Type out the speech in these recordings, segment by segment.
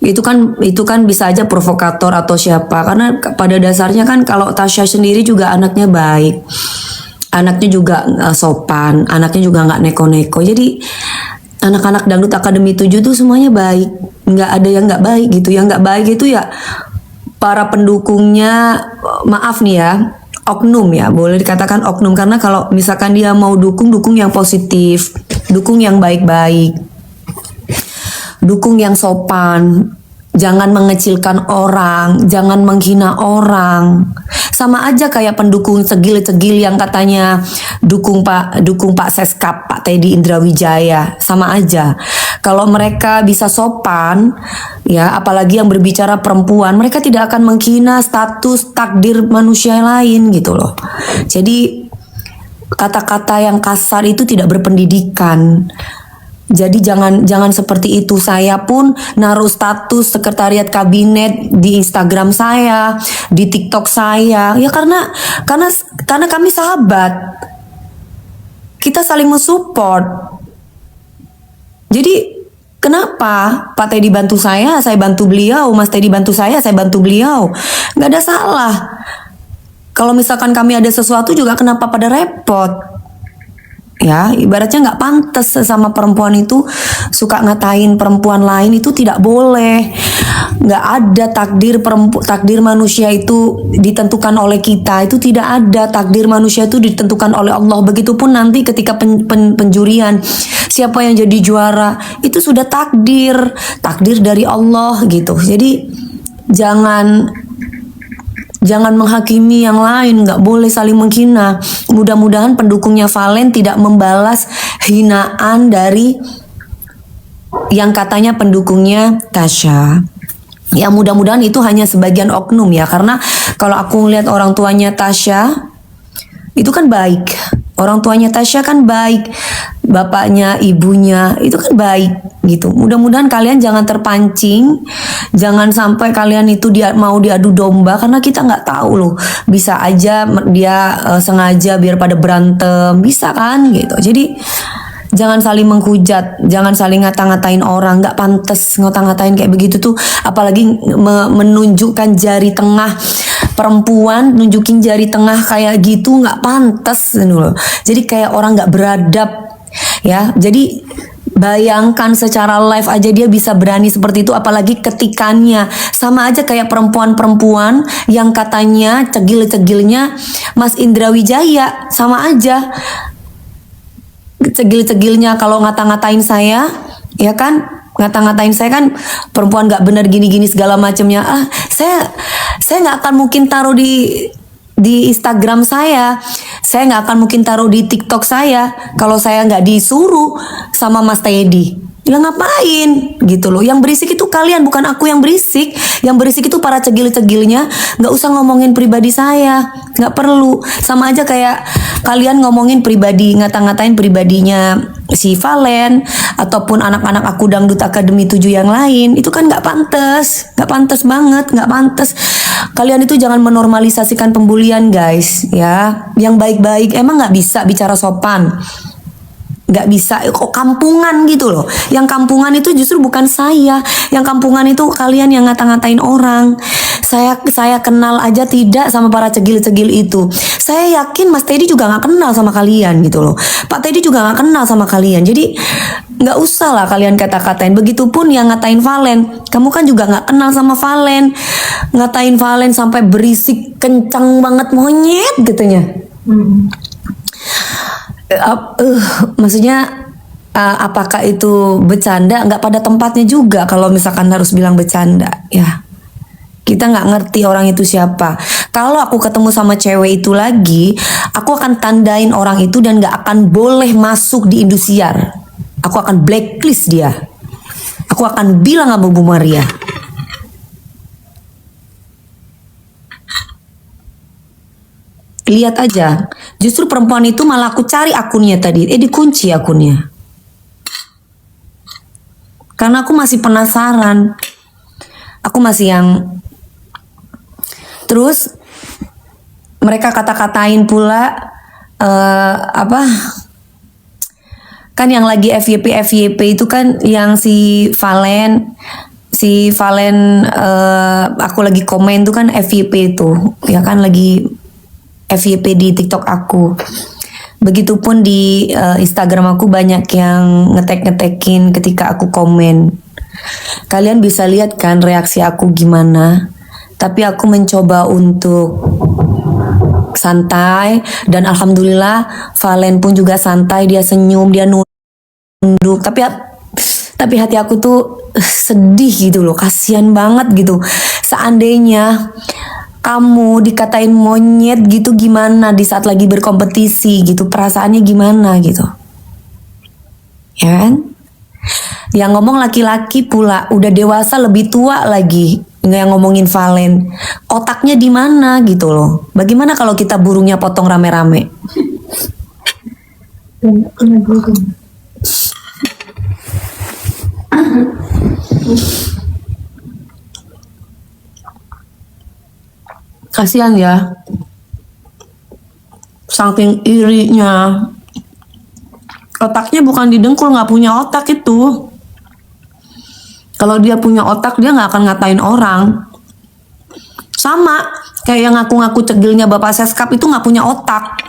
itu kan bisa aja provokator atau siapa, karena pada dasarnya kan kalau Tasya sendiri juga anaknya baik, anaknya juga sopan, anaknya juga nggak neko-neko. Jadi anak-anak dangdut Akademi 7 tuh semuanya baik, nggak ada yang nggak baik gitu. Yang nggak baik itu ya para pendukungnya, maaf nih ya, oknum ya, boleh dikatakan oknum, karena kalau misalkan dia mau dukung yang positif, dukung yang baik-baik, dukung yang sopan, jangan mengecilkan orang, jangan menghina orang. Sama aja kayak pendukung cegil-cegil yang katanya dukung Pak Seskap, Pak Teddy Indrawijaya, sama aja. Kalau mereka bisa sopan, ya apalagi yang berbicara perempuan, mereka tidak akan menghina status takdir manusia lain gitu loh. Jadi kata-kata yang kasar itu tidak berpendidikan. Jadi jangan seperti itu. Saya pun naruh status sekretariat kabinet di Instagram saya, di TikTok saya. Ya karena kami sahabat. Kita saling mensupport. Jadi kenapa Pak Teddy bantu saya bantu beliau, Mas Teddy bantu saya bantu beliau. Nggak ada salah. Kalau misalkan kami ada sesuatu juga kenapa pada repot? Ya, ibaratnya nggak pantas sama perempuan itu suka ngatain perempuan lain, itu tidak boleh. Nggak ada takdir manusia itu ditentukan oleh kita, itu tidak ada. Takdir manusia itu ditentukan oleh Allah. Begitupun nanti ketika penjurian, siapa yang jadi juara itu sudah takdir dari Allah gitu. Jadi jangan menghakimi yang lain, nggak boleh saling menghina. Mudah-mudahan pendukungnya Valen tidak membalas hinaan dari yang katanya pendukungnya Tasya. Ya mudah-mudahan itu hanya sebagian oknum ya, karena kalau aku ngeliat orang tuanya Tasya itu kan baik. Orang tuanya Tasya kan baik, bapaknya, ibunya itu kan baik gitu. Mudah-mudahan kalian jangan terpancing, jangan sampai kalian itu mau diadu domba, karena kita nggak tahu loh. Bisa aja dia sengaja biar pada berantem, bisa kan gitu. Jadi jangan saling menghujat, jangan saling ngata-ngatain orang, nggak pantas ngata-ngatain kayak begitu tuh. Apalagi menunjukkan jari tengah. Perempuan nunjukin jari tengah kayak gitu nggak pantas loh. Jadi kayak orang nggak beradab ya. Jadi bayangkan secara live aja dia bisa berani seperti itu, apalagi ketikannya. Sama aja kayak perempuan-perempuan yang katanya cegil-cegilnya Mas Indrawijaya, sama aja cegil-cegilnya kalau ngata-ngatain saya, ya kan? Ngata-ngatain saya kan perempuan nggak benar gini-gini segala macamnya. Saya nggak akan mungkin taruh di Instagram saya nggak akan mungkin taruh di TikTok saya kalau saya nggak disuruh sama Mas Teddy. Ya ngapain gitu loh. Yang berisik itu kalian, bukan aku yang berisik. Yang berisik itu para cegil-cegilnya. Nggak usah ngomongin pribadi saya, nggak perlu. Sama aja kayak kalian ngomongin pribadi, ngata-ngatain pribadinya si Valen ataupun anak-anak aku dangdut Akademi 7 yang lain. Itu kan nggak pantas banget, nggak pantas. Kalian itu jangan menormalisasikan pembulian guys ya. Yang baik-baik emang nggak bisa bicara sopan. Nggak bisa, kok kampungan gitu loh. Yang kampungan itu justru bukan saya. Yang kampungan itu kalian yang ngata-ngatain orang. Saya kenal aja tidak sama para cegil-cegil itu. Saya yakin Mas Teddy juga nggak kenal sama kalian gitu loh. Pak Teddy juga nggak kenal sama kalian. Jadi nggak usah lah kalian kata-katain. Begitupun yang ngatain Valen. Kamu kan juga nggak kenal sama Valen. Ngatain Valen sampai berisik kencang banget, monyet katanya. Maksudnya apakah itu bercanda? Nggak pada tempatnya juga kalau misalkan harus bilang bercanda ya. Kita nggak ngerti orang itu siapa. Kalau aku ketemu sama cewek itu lagi, aku akan tandain orang itu dan nggak akan boleh masuk di Indosiar. Aku akan blacklist dia. Aku akan bilang sama Bu Maria. Lihat aja, justru perempuan itu malah aku cari akunnya tadi, dikunci akunnya. Karena aku masih penasaran. Aku masih yang terus mereka kata-katain pula kan yang lagi FYP itu kan yang si Valen si Valen, aku lagi komen tuh kan FYP itu, ya kan lagi FYP di TikTok aku. Begitupun di Instagram aku banyak yang ngetek-ngetekin ketika aku komen. Kalian bisa lihat kan reaksi aku gimana. Tapi aku mencoba untuk santai dan alhamdulillah Valen pun juga santai, dia senyum, dia nunduk. Tapi hati aku tuh sedih gitu loh, kasihan banget gitu. Seandainya kamu dikatain monyet gitu gimana di saat lagi berkompetisi gitu, perasaannya gimana gitu, ya kan? Yang ngomong laki-laki pula, udah dewasa lebih tua lagi, nggak yang ngomongin Valen, otaknya di mana gitu loh. Bagaimana kalau kita burungnya potong rame-rame? Kasihan ya, saking irinya. Otaknya bukan di dengkul, nggak punya otak itu. Kalau dia punya otak, dia nggak akan ngatain orang. Sama kayak yang ngaku-ngaku cegilnya Bapak Seskap itu nggak punya otak.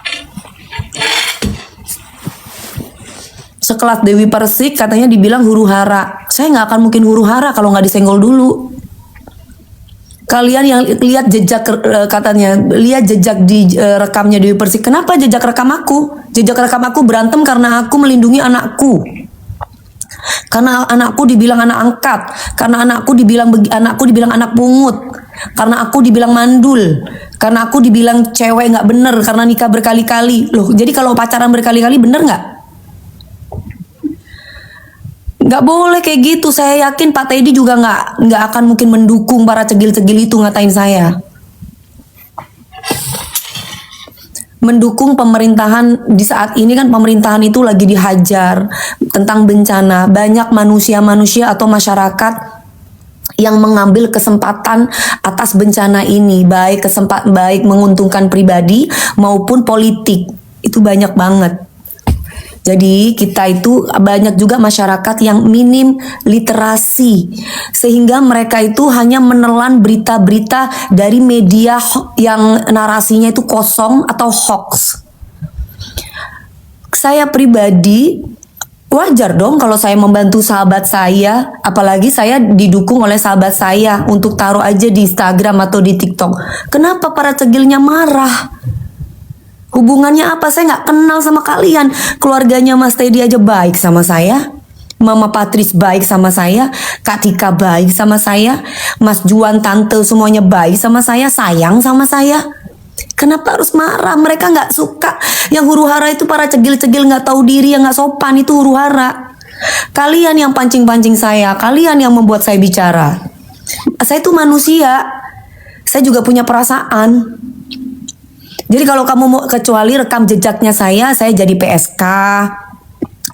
Sekelas Dewi Persik katanya dibilang huru hara. Saya nggak akan mungkin huru hara kalau nggak disenggol dulu. Kalian yang lihat jejak katanya, lihat jejak di rekamnya Dewi Persik. Kenapa jejak rekam aku? Jejak rekam aku berantem karena aku melindungi anakku. Karena anakku dibilang anak angkat, karena anakku dibilang anak pungut, karena aku dibilang mandul, karena aku dibilang cewek nggak bener karena nikah berkali-kali. Loh, jadi kalau pacaran berkali-kali bener nggak? Nggak boleh kayak gitu. Saya yakin Pak Teddy juga nggak akan mungkin mendukung para cegil-cegil itu ngatain saya. Mendukung pemerintahan di saat ini kan, pemerintahan itu lagi dihajar tentang bencana. Banyak manusia-manusia atau masyarakat yang mengambil kesempatan atas bencana ini, baik menguntungkan pribadi maupun politik. Itu banyak banget. Jadi kita itu banyak juga masyarakat yang minim literasi, sehingga mereka itu hanya menelan berita-berita dari media yang narasinya itu kosong atau hoax. Saya pribadi wajar dong kalau saya membantu sahabat saya, apalagi saya didukung oleh sahabat saya untuk taruh aja di Instagram atau di TikTok. Kenapa para cegilnya marah? Hubungannya apa? Saya nggak kenal sama kalian. Keluarganya Mas Teddy aja baik sama saya. Mama Patris baik sama saya. Kak Tika baik sama saya. Mas Juan, Tante semuanya baik sama saya. Sayang sama saya. Kenapa harus marah? Mereka nggak suka. Yang huru hara itu para cegil-cegil nggak tahu diri, yang nggak sopan itu huru hara. Kalian yang pancing-pancing saya. Kalian yang membuat saya bicara. Saya itu manusia. Saya juga punya perasaan. Jadi kalau kamu mau, kecuali rekam jejaknya saya jadi PSK.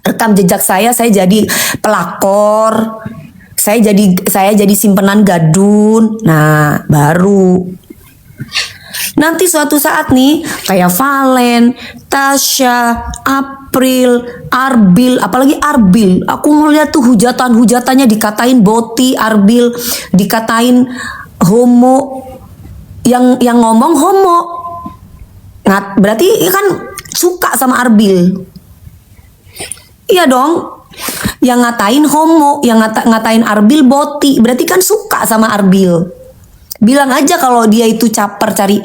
Rekam jejak saya jadi pelakor. Saya jadi simpenan gadun. Nah, baru. Nanti suatu saat nih, kayak Valen, Tasya, April, Arbil, apalagi Arbil. Aku ngeliat tuh hujatan-hujatannya, dikatain boti, Arbil, dikatain homo. Yang ngomong homo. Nah, berarti kan suka sama Arbil. Iya dong. Yang ngatain homo, yang ngatain Arbil boti, berarti kan suka sama Arbil. Bilang aja kalau dia itu caper cari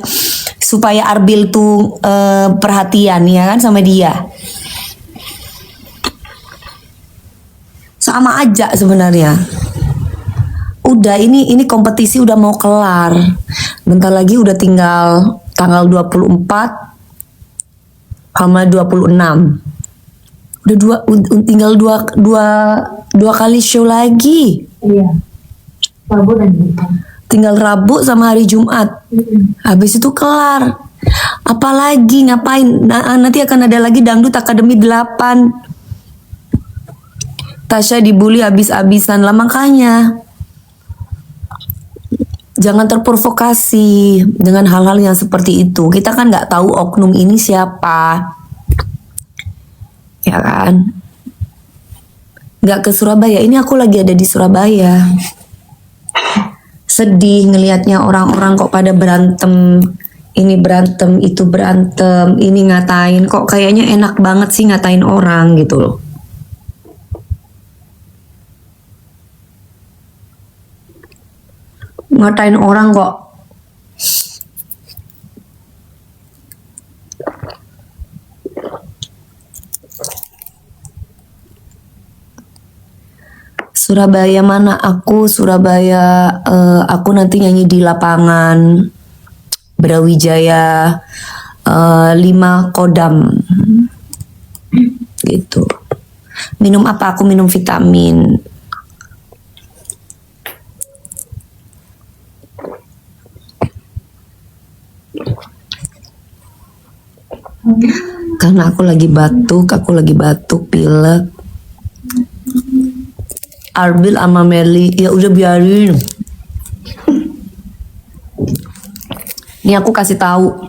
supaya Arbil tuh perhatian ya kan sama dia. Sama aja sebenarnya. Udah ini kompetisi udah mau kelar. Bentar lagi udah tinggal tanggal 24 sama 26. Udah tinggal dua kali show lagi. Iya. Rabu dan Jumat. Tinggal Rabu sama hari Jumat. Habis itu kelar. Apalagi ngapain? Nanti akan ada lagi Dangdut Akademi 8. Tasya dibully habis-habisan lah, makanya jangan terprovokasi dengan hal-hal yang seperti itu. Kita kan nggak tahu oknum ini siapa, ya kan? Nggak ke Surabaya. Ini aku lagi ada di Surabaya. sedih ngelihatnya orang-orang kok pada berantem, ini berantem, itu berantem, ini ngatain, kok kayaknya enak banget sih ngatain orang gitu loh. Ngatain orang kok. Surabaya mana aku? Surabaya, aku nanti nyanyi di lapangan Brawijaya 5 Kodam gitu. Minum apa? Aku minum vitamin. Karena aku lagi batuk, pilek. Arbil sama Meli, ya udah biarin. Ini aku kasih tahu,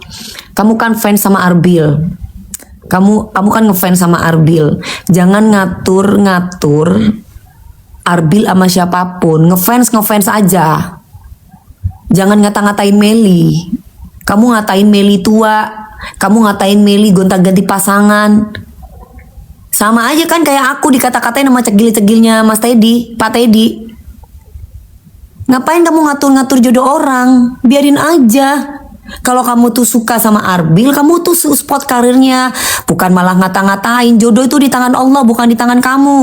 kamu kan fans sama Arbil, kamu kan ngefans sama Arbil, jangan ngatur Arbil sama siapapun, ngefans aja, jangan ngata-ngatain Meli. Kamu ngatain Meli tua, kamu ngatain Meli gonta-ganti pasangan. Sama aja kan kayak aku dikata-katain sama cegil-cegilnya Mas Teddy, Pak Teddy. Ngapain kamu ngatur-ngatur jodoh orang? Biarin aja. Kalau kamu tuh suka sama Arbil, kamu tuh support karirnya. Bukan malah ngata-ngatain. Jodoh itu di tangan Allah, bukan di tangan kamu.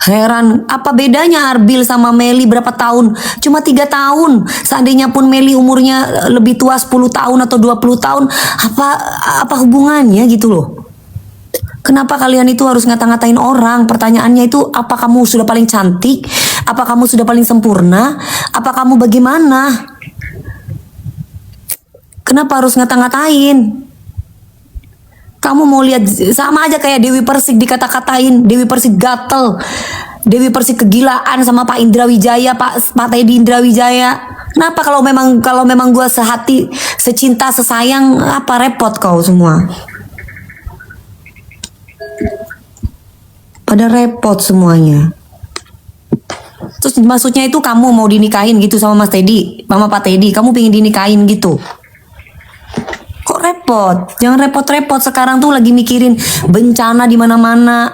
Heran, apa bedanya Arbil sama Meli berapa tahun? Cuma 3 tahun. Seandainya pun Meli umurnya lebih tua 10 tahun atau 20 tahun, apa hubungannya gitu loh? Kenapa kalian itu harus ngata-ngatain orang? Pertanyaannya itu, apa kamu sudah paling cantik? Apa kamu sudah paling sempurna? Apa kamu bagaimana? Kenapa harus ngata-ngatain? Kamu mau lihat, sama aja kayak Dewi Persik dikata-katain, Dewi Persik gatel, Dewi Persik kegilaan sama Pak Indra Wijaya, Pak Teddy Indra Wijaya. Kenapa kalau memang gue sehati, secinta, sesayang, apa repot kau semua? Pada repot semuanya. Terus maksudnya itu kamu mau dinikahin gitu sama Mas Teddy, sama Pak Teddy, kamu pengen dinikahin gitu? Kok repot? Jangan repot-repot, sekarang tuh lagi mikirin bencana di mana-mana.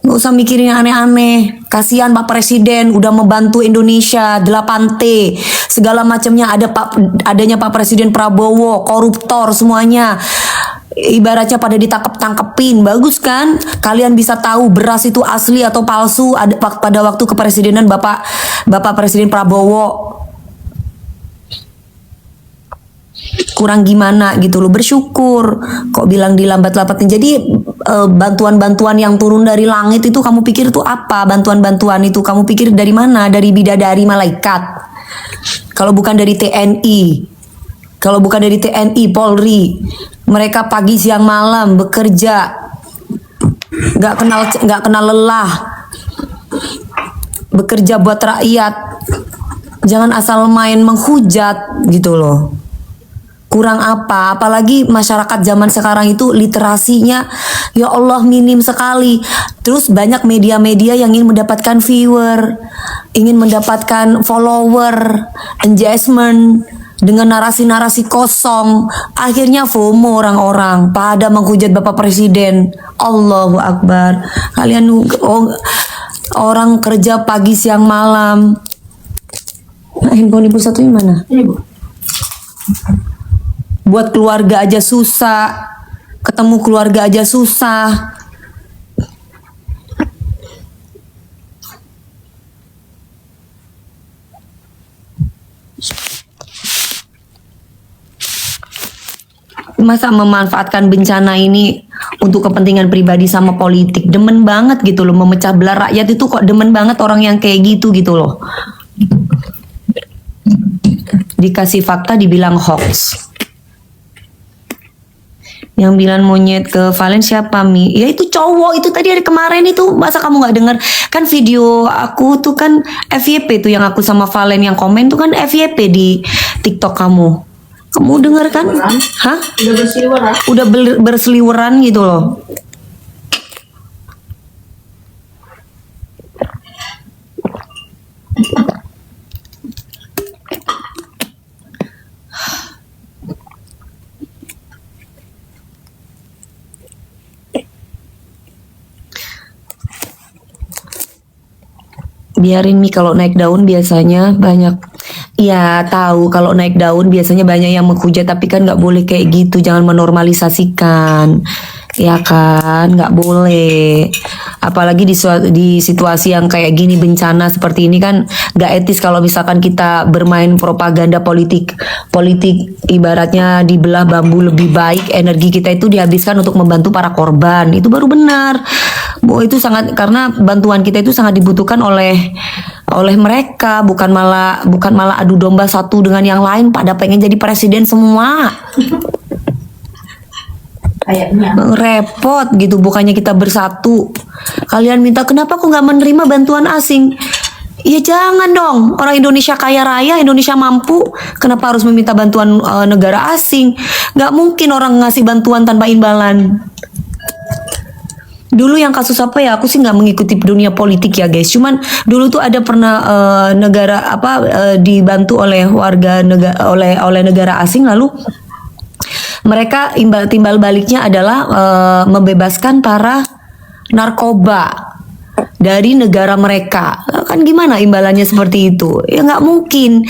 Nggak usah mikirin yang aneh-aneh. Kasihan Pak Presiden udah membantu Indonesia 8T, segala macamnya, adanya Pak Presiden Prabowo, koruptor semuanya. Ibaratnya pada ditangkep-tangkepin, bagus kan? Kalian bisa tahu beras itu asli atau palsu pada waktu kepresidenan Bapak Presiden Prabowo. Kurang gimana gitu loh, bersyukur. Kok bilang dilambat-lambatin? Jadi bantuan-bantuan yang turun dari langit itu kamu pikir itu apa? Bantuan-bantuan itu kamu pikir dari mana? Dari bidadari malaikat? Kalau bukan dari TNI, kalau bukan dari TNI, Polri, mereka pagi siang malam bekerja, nggak kenal lelah, bekerja buat rakyat. Jangan asal main menghujat gitu loh. Kurang apa? Apalagi masyarakat zaman sekarang itu literasinya, ya Allah, minim sekali. Terus banyak media-media yang ingin mendapatkan viewer, ingin mendapatkan follower, engagement, dengan narasi-narasi kosong. Akhirnya FOMO orang-orang pada menghujat Bapak Presiden. Allahu Akbar. Kalian orang kerja pagi siang malam. Nah, handphone ibu satunya mana? Ini Bu. Buat keluarga aja susah, ketemu keluarga aja susah. Masa memanfaatkan bencana ini untuk kepentingan pribadi sama politik? Demen banget gitu loh, memecah belah rakyat itu kok demen banget orang yang kayak gitu loh. Dikasih fakta dibilang hoax. Yang bilang monyet ke Valen siapa, Mi? Ya itu cowok itu tadi, hari kemarin itu. Masa kamu nggak dengar? Kan video aku tuh kan FYP tuh, yang aku sama Valen yang komen tuh kan FYP di TikTok kamu. Kamu dengar kan? Hah? Udah berseliweran. Udah berseliweran gitu loh. Biarin Mi, kalau naik daun biasanya banyak. Ya tahu kalau naik daun biasanya banyak yang menghujat, tapi kan nggak boleh kayak gitu, jangan menormalisasikan. Ya kan, nggak boleh. Apalagi di situasi yang kayak gini, bencana seperti ini kan nggak etis kalau misalkan kita bermain propaganda politik. Politik ibaratnya dibelah bambu, lebih baik energi kita itu dihabiskan untuk membantu para korban. Itu baru benar. Bahwa itu sangat, karena bantuan kita itu sangat dibutuhkan oleh mereka, bukan malah adu domba satu dengan yang lain pada pengen jadi presiden semua. Kayaknya. Repot gitu, bukannya kita bersatu. Kalian minta kenapa kok nggak menerima bantuan asing? Ya jangan dong, orang Indonesia kaya raya, Indonesia mampu, kenapa harus meminta bantuan negara asing? Nggak mungkin orang ngasih bantuan tanpa imbalan. Dulu yang kasus apa ya, aku sih nggak mengikuti dunia politik ya guys, cuman dulu tuh ada pernah negara apa dibantu oleh warga negara, oleh negara asing, lalu mereka timbal baliknya adalah membebaskan para narkoba dari negara mereka. Kan gimana imbalannya seperti itu? Ya nggak mungkin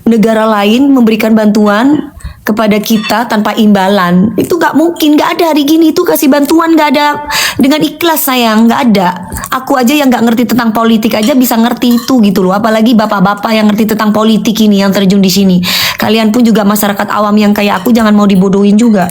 negara lain memberikan bantuan kepada kita tanpa imbalan. Itu nggak mungkin, nggak ada hari gini itu kasih bantuan, nggak ada dengan ikhlas sayang, nggak ada. Aku aja yang nggak ngerti tentang politik aja bisa ngerti itu gitu loh, apalagi bapak-bapak yang ngerti tentang politik ini yang terjun di sini. Kalian pun juga masyarakat awam yang kayak aku jangan mau dibodohin juga.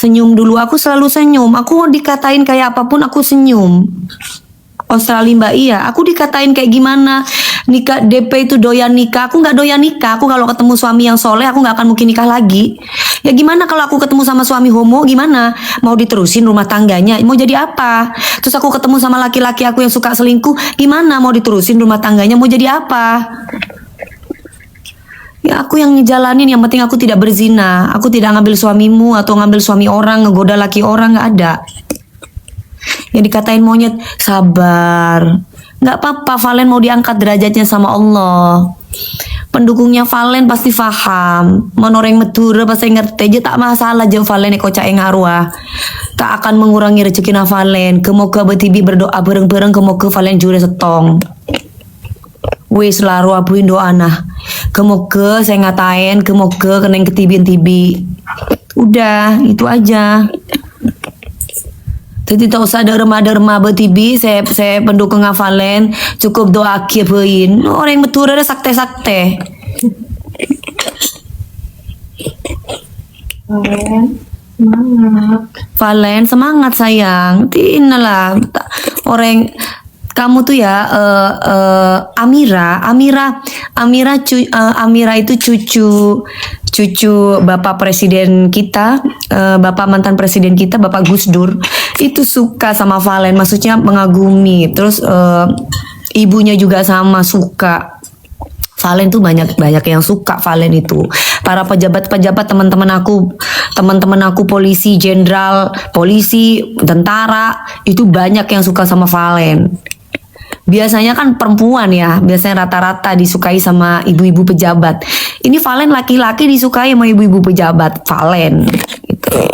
Senyum dulu, aku selalu senyum. Aku dikatain kayak apapun aku senyum. Australia Mbak, iya, aku dikatain kayak gimana nikah DP itu doyan nikah, aku nggak doyan nikah. Aku kalau ketemu suami yang soleh aku nggak akan mungkin nikah lagi. Ya gimana kalau aku ketemu sama suami homo, gimana mau diterusin rumah tangganya, mau jadi apa? Terus aku ketemu sama laki-laki aku yang suka selingkuh, gimana mau diterusin rumah tangganya, mau jadi apa? Ya aku yang ngejalanin, yang penting aku tidak berzina, aku tidak ngambil suamimu atau ngambil suami orang, ngegoda laki orang, nggak ada. Yang dikatain monyet, sabar, nggak apa-apa. Valen mau diangkat derajatnya sama Allah. Pendukungnya Valen pasti paham, menoreng medura pasti ngerti aja, tak masalah jauh Valen eko cak ngaruah, tak akan mengurangi rezeki na Valen. Kemoga betibi berdoa bareng-bareng, kemoga Valen jure setong. Wis laru abuin doa nah. Kemoga saya ngatain, kemoga kena ketibin-tibi. Udah, itu aja. Jadi tak usah derma betibi, saya pendukung Valen, cukup doa kiapain. Orang yang betul ada sakte-sakte. Semangat. Valen semangat sayang. Tinalah orang kamu tuh ya Amira itu cucu Bapak Presiden kita, Bapak mantan Presiden kita, Bapak Gus Dur, itu suka sama Valen, maksudnya mengagumi. Terus ibunya juga sama suka. Valen tuh banyak yang suka Valen itu. Para pejabat-pejabat teman-teman aku polisi, jenderal, polisi, tentara itu banyak yang suka sama Valen. Biasanya kan perempuan ya, biasanya rata-rata disukai sama ibu-ibu pejabat. Ini Valen laki-laki disukai sama ibu-ibu pejabat, Valen. Gitu.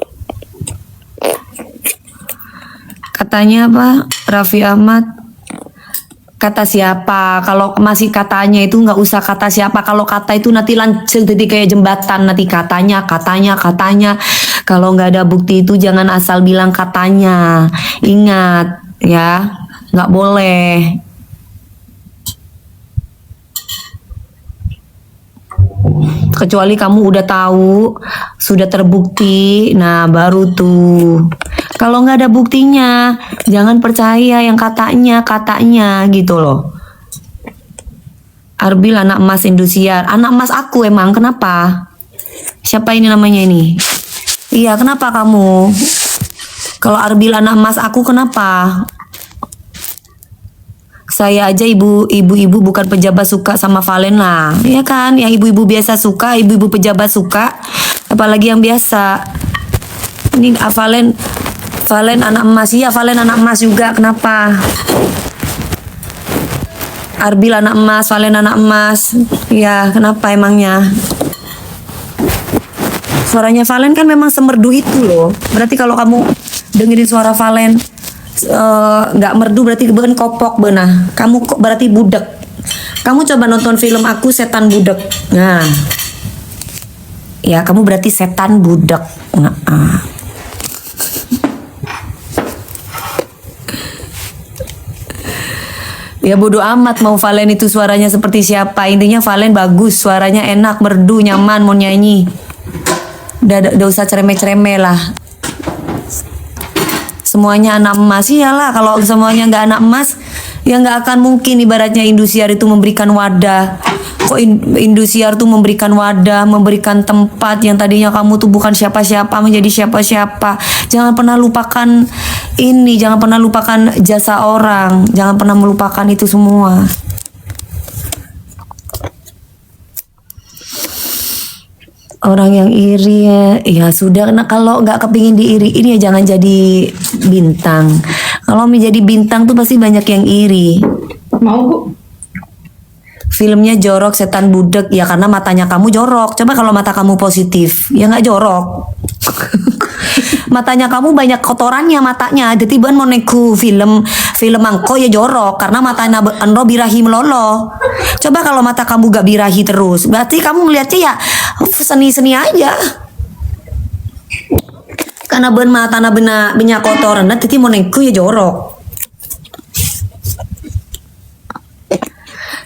Katanya apa? Raffi Ahmad. Kata siapa? Kalau masih katanya itu nggak usah kata siapa. Kalau kata itu nanti langsung jadi kayak jembatan. Nanti katanya. Kalau nggak ada bukti itu jangan asal bilang katanya. Ingat ya, nggak boleh. Kecuali kamu udah tahu, sudah terbukti, nah baru tuh. Kalau nggak ada buktinya, jangan percaya yang katanya gitu loh. Arbil anak emas Indosiar, anak emas aku emang, kenapa? Siapa ini namanya ini? Iya, kenapa kamu? Kalau Arbil anak emas aku, kenapa? Saya aja ibu-ibu bukan pejabat suka sama Valen lah, ya kan? Yang ibu-ibu biasa suka, ibu-ibu pejabat suka, apalagi yang biasa. Ini Valen anak emas, iya Valen anak emas juga, kenapa? Arbil anak emas, Valen anak emas, ya kenapa emangnya? Suaranya Valen kan memang semerdu itu loh. Berarti kalau kamu dengerin suara Valen nggak merdu berarti bukan kopok benah. Kamu kok berarti budek. Kamu coba nonton film Aku Setan Budek. Nah, ya kamu berarti setan budek. Nah, ya bodo amat mau Valen itu suaranya seperti siapa. Intinya Valen bagus, suaranya enak, merdu, nyaman mau nyanyi. Udah usah cereme-cereme lah. Semuanya anak emas, iyalah kalau semuanya nggak anak emas ya nggak akan mungkin ibaratnya Indosiar itu memberikan wadah. Kok Indosiar tuh memberikan wadah, memberikan tempat yang tadinya kamu tuh bukan siapa-siapa menjadi siapa-siapa. Jangan pernah lupakan ini, jangan pernah lupakan jasa orang, jangan pernah melupakan itu semua. Orang yang iri ya sudah. Nah, kalau nggak kepingin diiriin ya jangan jadi bintang. Kalau menjadi bintang tuh pasti banyak yang iri. Mau Bu? Filmnya jorok, setan budek ya karena matanya kamu jorok. Coba kalau mata kamu positif ya nggak jorok. Matanya kamu banyak kotorannya matanya. Jadi ban mau neku film mangko ya jorok karena matanya ando birahi melolo. Coba kalau mata kamu gak birahi terus, berarti kamu melihatnya ya seni-seni aja. Karena ban mata na banyak kotoran, jadi mau neku ya jorok.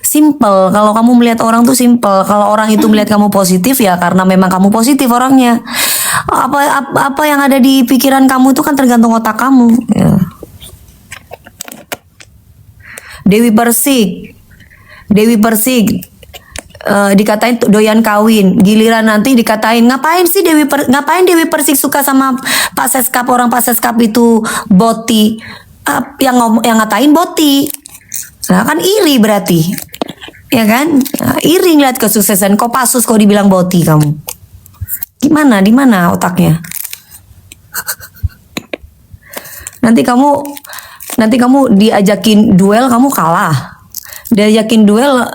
Simple, kalau kamu melihat orang tuh simple. Kalau orang itu melihat kamu positif ya karena memang kamu positif orangnya. Apa yang ada di pikiran kamu itu kan tergantung otak kamu. Ya. Dewi Persik dikatain doyan kawin, giliran nanti dikatain ngapain Dewi Persik suka sama Pak Seskap, orang Pak Seskap itu Boti, yang ngatain Boti. Nah kan iri berarti, ya kan? Nah, iri ngeliat kesuksesan Kopassus kok dibilang Boti kamu. Gimana? Di mana otaknya? Nanti kamu diajakin duel kamu kalah. Diajakin duel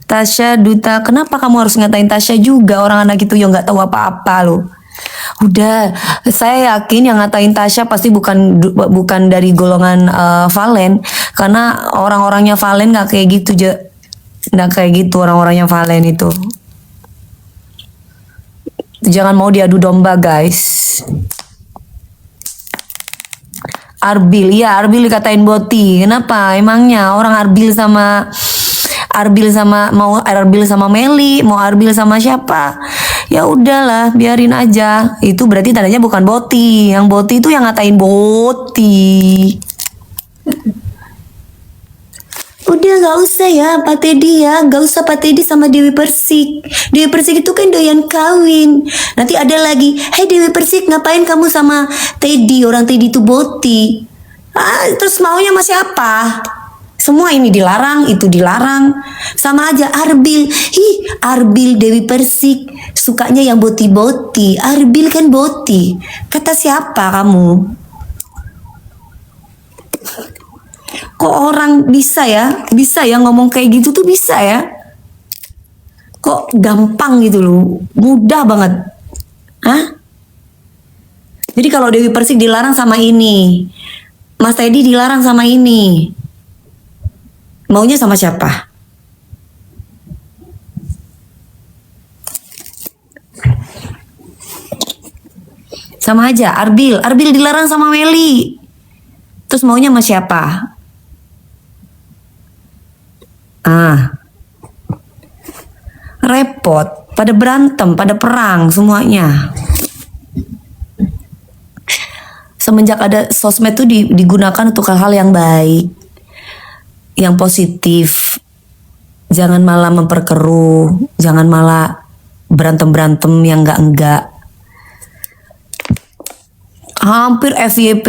Tasya Duta, kenapa kamu harus ngatain Tasya juga? Orang anak itu yang nggak tahu apa-apa loh. Udah, saya yakin yang ngatain Tasya pasti bukan dari golongan Valen, karena orang-orangnya Valen nggak kayak gitu nggak kayak gitu orang-orangnya Valen itu. Jangan mau diadu domba guys. Arbil dikatain Boti. Kenapa? Emangnya orang Arbil sama Meli, mau Arbil sama siapa? Ya udahlah, biarin aja. Itu berarti tandanya bukan Boti. Yang Boti itu yang ngatain Boti. Udah gak usah ya Pak Teddy ya. Gak usah Pak Teddy sama Dewi Persik. Dewi Persik itu kan doyan kawin. Nanti ada lagi, hei Dewi Persik ngapain kamu sama Teddy? Orang Teddy itu Boti. Terus maunya sama siapa? Semua ini dilarang, itu dilarang. Sama aja Arbil. Arbil Dewi Persik sukanya yang Boti-Boti. Arbil kan Boti. Kata siapa kamu? Kok orang bisa ya ngomong kayak gitu tuh bisa ya? Kok gampang gitu loh, mudah banget. Hah? Jadi kalau Dewi Persik dilarang sama ini, Mas Teddy dilarang sama ini, maunya sama siapa? Sama aja, Arbil dilarang sama Meli. Terus maunya sama siapa? Repot, pada berantem, pada perang semuanya. Semenjak ada sosmed tuh digunakan untuk hal-hal yang baik, yang positif. Jangan malah memperkeruh, jangan malah berantem-berantem yang enggak. Hampir FYP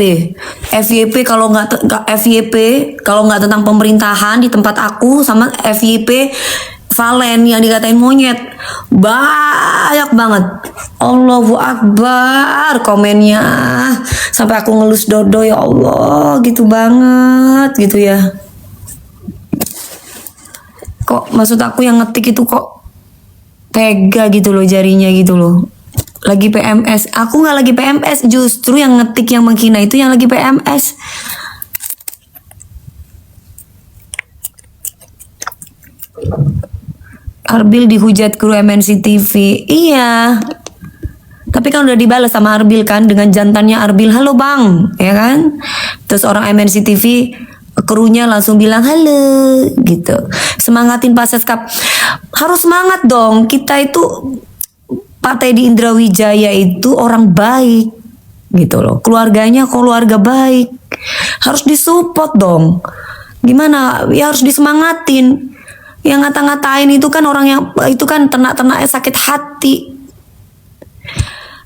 kalau nggak tentang pemerintahan di tempat aku sama FYP Valen yang dikatain monyet banyak banget. Allahu Akbar komennya sampai aku ngelus dodo, ya Allah gitu banget gitu ya. Kok maksud aku yang ngetik itu kok tega gitu loh jarinya gitu loh. Lagi PMS. Aku nggak lagi PMS, justru yang ngetik yang menghina itu yang lagi PMS. Arbil dihujat kru MNC TV. Iya. Tapi kan udah dibalas sama Arbil kan dengan jantannya Arbil, halo bang, ya kan? Terus orang MNC TV krunya langsung bilang halo gitu. Semangatin Pak Seskap. Harus semangat dong. Kita itu Pak Teddy Indrawijaya itu orang baik gitu loh. Keluarganya keluarga baik. Harus disupport dong. Gimana? Ya harus disemangatin. Yang ngata-ngatain itu kan orang yang itu kan ternak-ternaknya sakit hati.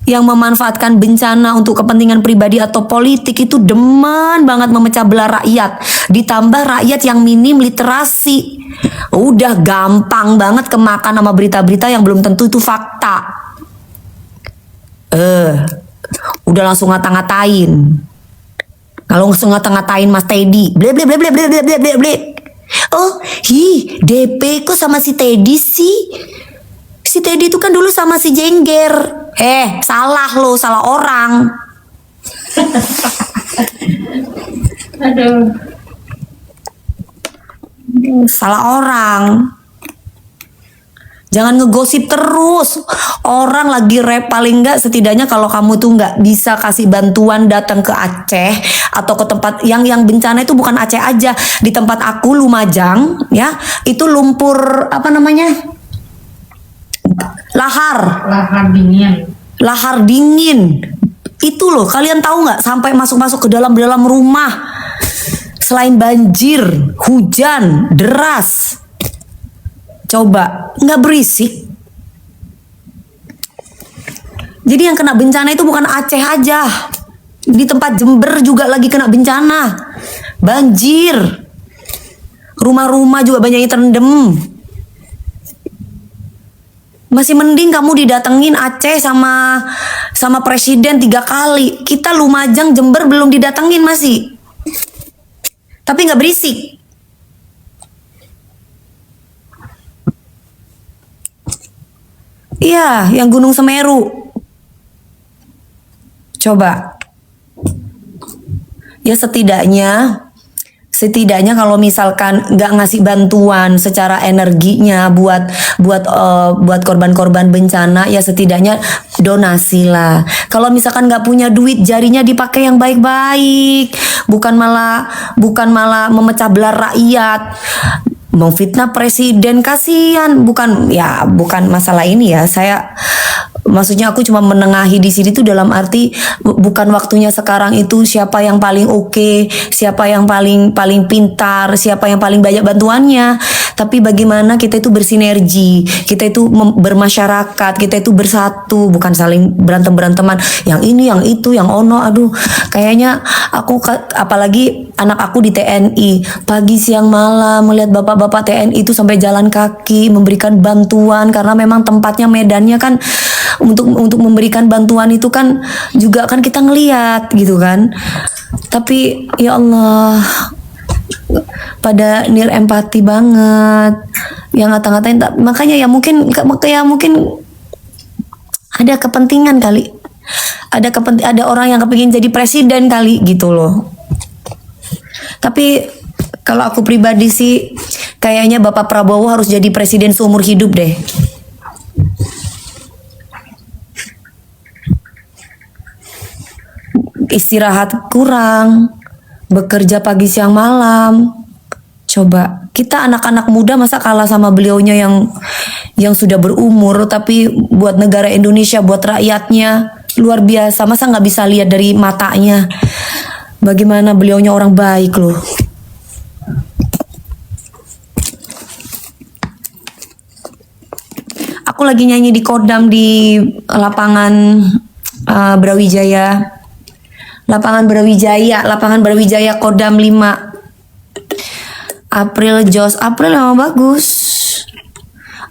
Yang memanfaatkan bencana untuk kepentingan pribadi atau politik itu demen banget memecah belah rakyat. Ditambah rakyat yang minim literasi. Udah gampang banget kemakan sama berita-berita yang belum tentu itu fakta. Udah langsung ngata-ngatain. Kalau langsung ngata-ngatain Mas Teddy, ble ble ble ble ble ble ble ble. Oh, DP kok sama si Teddy sih? Si Teddy itu kan dulu sama si Jengger. Salah lo, salah orang. Aduh. Salah orang. Jangan ngegosip terus. Orang lagi rap, paling enggak setidaknya kalau kamu tuh nggak bisa kasih bantuan datang ke Aceh atau ke tempat yang bencana itu bukan Aceh aja. Di tempat aku Lumajang ya, itu lumpur apa namanya? Lahar dingin. Itu loh, kalian tahu nggak sampai masuk ke dalam rumah. Selain banjir, hujan deras. Coba, nggak berisik. Jadi yang kena bencana itu bukan Aceh aja. Di tempat Jember juga lagi kena bencana. Banjir. Rumah-rumah juga banyak yang terendam. Masih mending kamu didatengin Aceh sama presiden 3 kali. Kita Lumajang, Jember belum didatengin masih. Tapi nggak berisik. Iya, yang Gunung Semeru. Coba. Ya setidaknya kalau misalkan nggak ngasih bantuan secara energinya buat korban-korban bencana, ya setidaknya donasi lah. Kalau misalkan nggak punya duit, jarinya dipakai yang baik-baik, bukan malah memecah belah rakyat, memfitnah presiden. Kasihan. Bukan masalah ini ya. Maksudnya aku cuma menengahi di sini tuh dalam arti bukan waktunya sekarang itu siapa yang paling oke, siapa yang paling pintar, siapa yang paling banyak bantuannya. Tapi bagaimana kita itu bersinergi, kita itu bermasyarakat, kita itu bersatu, bukan saling berantem-beranteman. Yang ini, yang itu, yang ono. Aduh, kayaknya apalagi anak aku di TNI, pagi siang malam melihat bapak-bapak TNI itu sampai jalan kaki memberikan bantuan karena memang tempatnya medannya kan untuk memberikan bantuan itu kan juga kan kita ngeliat gitu kan. Tapi ya Allah, pada nir empati banget yang ngata-ngatain. Makanya ya mungkin ada kepentingan kali, ada orang yang kepingin jadi presiden kali gitu loh. Tapi kalau aku pribadi sih kayaknya Bapak Prabowo harus jadi presiden seumur hidup deh. Istirahat kurang, bekerja pagi siang malam. Coba kita anak-anak muda masa kalah sama beliaunya yang sudah berumur, tapi buat negara Indonesia, buat rakyatnya luar biasa. Masa nggak bisa lihat dari matanya bagaimana beliaunya orang baik loh. Aku lagi nyanyi di Kodam di lapangan Brawijaya. Lapangan Brawijaya Kodam 5. April memang bagus.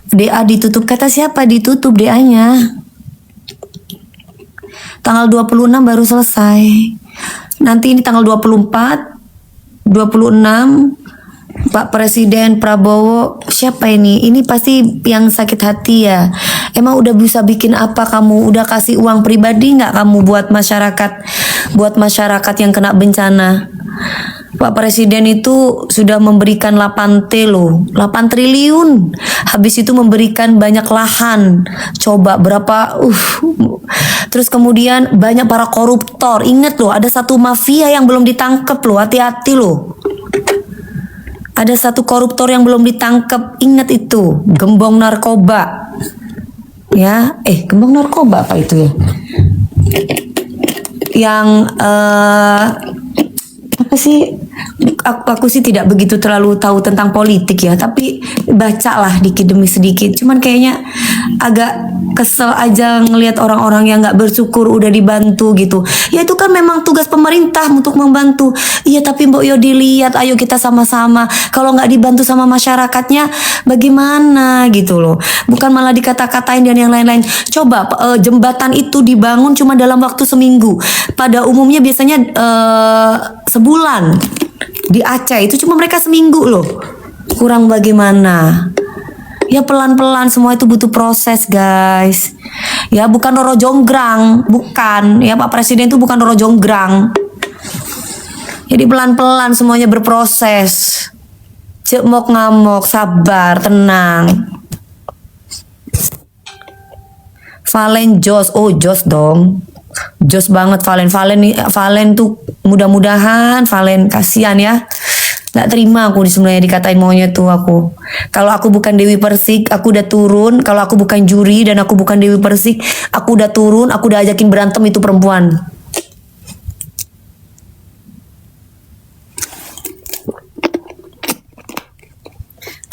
DA ditutup, kata siapa ditutup DA-nya? Tanggal 26 baru selesai. Nanti ini tanggal 24, 26 Pak Presiden Prabowo, siapa ini? Ini pasti yang sakit hati ya. Emang udah bisa bikin apa kamu? Udah kasih uang pribadi nggak kamu buat masyarakat yang kena bencana? Pak Presiden itu sudah memberikan 8T loh, 8 triliun. Habis itu memberikan banyak lahan. Coba berapa? Terus kemudian banyak para koruptor. Ingat loh, ada satu mafia yang belum ditangkap loh. Hati-hati loh. Ada satu koruptor yang belum ditangkap. Ingat itu, gembong narkoba. Ya, gembong narkoba apa itu ya? Yang apa sih? Aku sih tidak begitu terlalu tahu tentang politik ya, tapi bacalah dikit demi sedikit. Cuman kayaknya agak kesel aja ngelihat orang-orang yang nggak bersyukur udah dibantu gitu. Ya itu kan memang tugas pemerintah untuk membantu. Iya tapi Mbok Yo dilihat, ayo kita sama-sama. Kalau nggak dibantu sama masyarakatnya, bagaimana gitu loh? Bukan malah dikata-katain dan yang lain-lain. Coba jembatan itu dibangun cuma dalam waktu seminggu. Pada umumnya biasanya sebulan. Di Aceh itu cuma mereka seminggu loh. Kurang bagaimana? Ya pelan-pelan, semua itu butuh proses guys. Ya bukan Roro Jonggrang, bukan. Ya Pak Presiden itu bukan Roro Jonggrang. Jadi pelan-pelan semuanya berproses. Cek ngamok, sabar, tenang. Valen Jos, Jos dong. Jos banget Valen tuh mudah-mudahan Valen kasihan ya. Nggak terima aku sebenarnya dikatain maunya tuh aku. Kalau aku bukan Dewi Persik, aku udah turun. Kalau aku bukan juri dan aku bukan Dewi Persik, aku udah turun, aku udah ajakin berantem itu perempuan.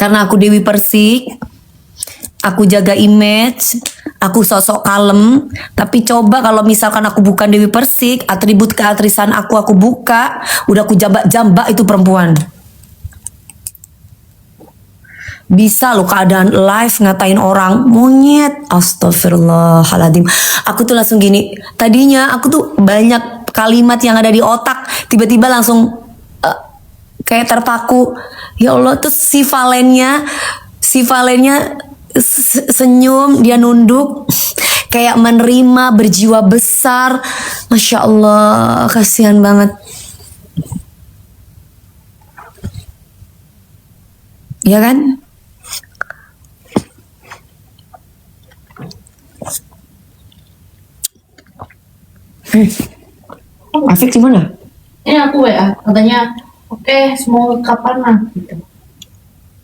Karena aku Dewi Persik, aku jaga image, aku sosok kalem. Tapi coba kalau misalkan aku bukan Dewi Persik, atribut keartisan aku buka, udah aku jambak-jambak itu perempuan. Bisa loh keadaan live ngatain orang monyet, astagfirullahaladzim. Aku tuh langsung gini, tadinya aku tuh banyak kalimat yang ada di otak tiba-tiba langsung kayak terpaku. Ya Allah, tuh si Valennya senyum, dia nunduk kayak menerima, berjiwa besar. Masya Allah, kasihan banget ya kan. Afik gimana? Ini aku WA katanya oke, semua kapan lah gitu.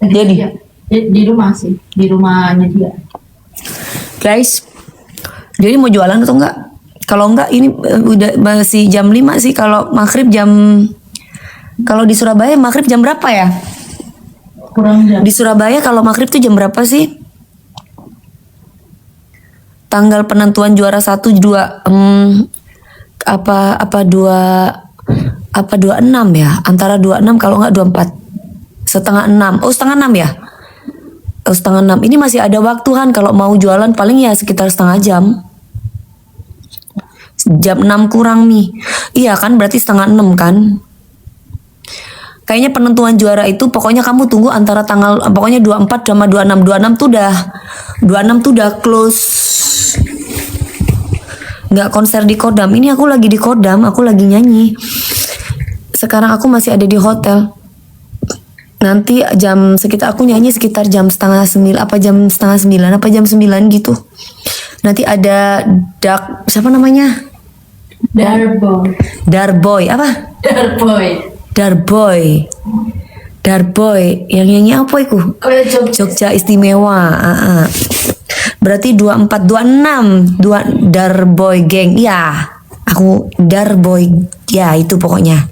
Jadi di rumah sih, di rumahnya dia. Guys, jadi mau jualan atau enggak? Kalau enggak ini udah masih jam 5 sih. Kalau maghrib kalau di Surabaya maghrib jam berapa ya? Kurang jam. Di Surabaya kalau maghrib tuh jam berapa sih? Tanggal penentuan juara 1 2 apa 26 ya? Antara 26 kalau enggak 24. Setengah 6. Oh, setengah 6 ya? Oh, setengah 6. Ini masih ada waktu kan kalau mau jualan, paling ya sekitar setengah jam. Jam 6 kurang nih. Iya kan, berarti setengah 6 kan? Kayaknya penentuan juara itu pokoknya kamu tunggu antara tanggal pokoknya 24 sama 26. 26 tuh udah close. Nggak konser di Kodam. Ini aku lagi di Kodam, aku lagi nyanyi. Sekarang aku masih ada di hotel. Nanti jam sekitar aku nyanyi sekitar jam setengah 9 apa jam setengah 9 apa jam 9 gitu. Nanti ada siapa namanya? Darboy apa? Darboy yang nyanyi apa itu? Jogja Istimewa. Berarti 24 26 Darboy geng. Ya, aku Darboy. Ya, itu pokoknya.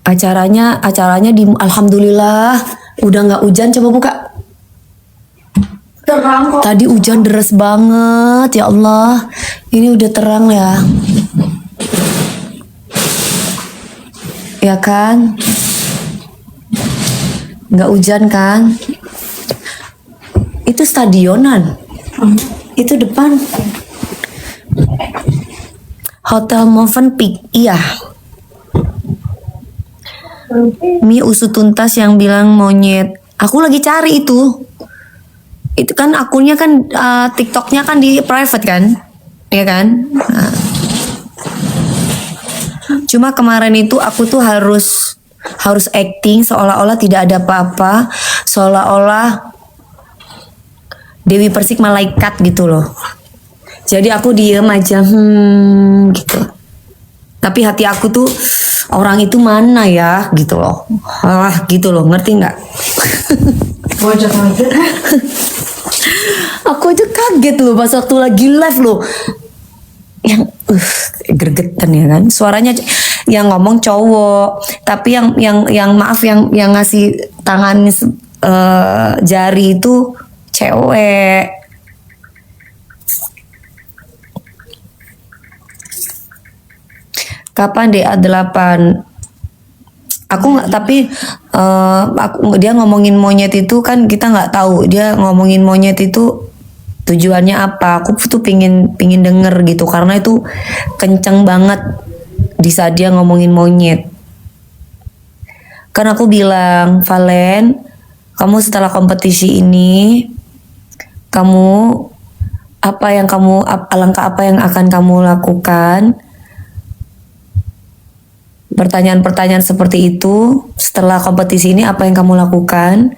Acaranya di alhamdulillah udah nggak hujan. Coba buka. Terang kok. Tadi hujan deras banget, ya Allah. Ini udah terang ya. Ya kan? Nggak hujan kan? Itu stadionan. Itu depan. Hotel Movenpick. Iya. Mie usut tuntas yang bilang monyet. Aku lagi cari itu. Itu kan akunnya kan TikToknya kan di private kan, ya kan? Nah, cuma kemarin itu aku tuh harus acting seolah-olah tidak ada apa-apa, seolah-olah Dewi Persik malaikat gitu loh. Jadi aku diem aja, gitu. Tapi hati aku tuh orang itu mana ya, gitu loh. Gitu loh, ngerti nggak? Bocor aja. Aku aja kaget loh pas waktu lagi live loh. Yang gregetan ya kan. Suaranya yang ngomong cowok, tapi yang maaf yang ngasih tangan jari itu cewek. Kapan DA8? Aku nggak, tapi dia ngomongin monyet itu kan kita nggak tahu dia ngomongin monyet itu tujuannya apa. Aku tuh pingin denger gitu karena itu kenceng banget di saat dia ngomongin monyet. Kan aku bilang, Valen, kamu setelah kompetisi ini, kamu alangkah apa yang akan kamu lakukan? Pertanyaan-pertanyaan seperti itu setelah kompetisi ini apa yang kamu lakukan?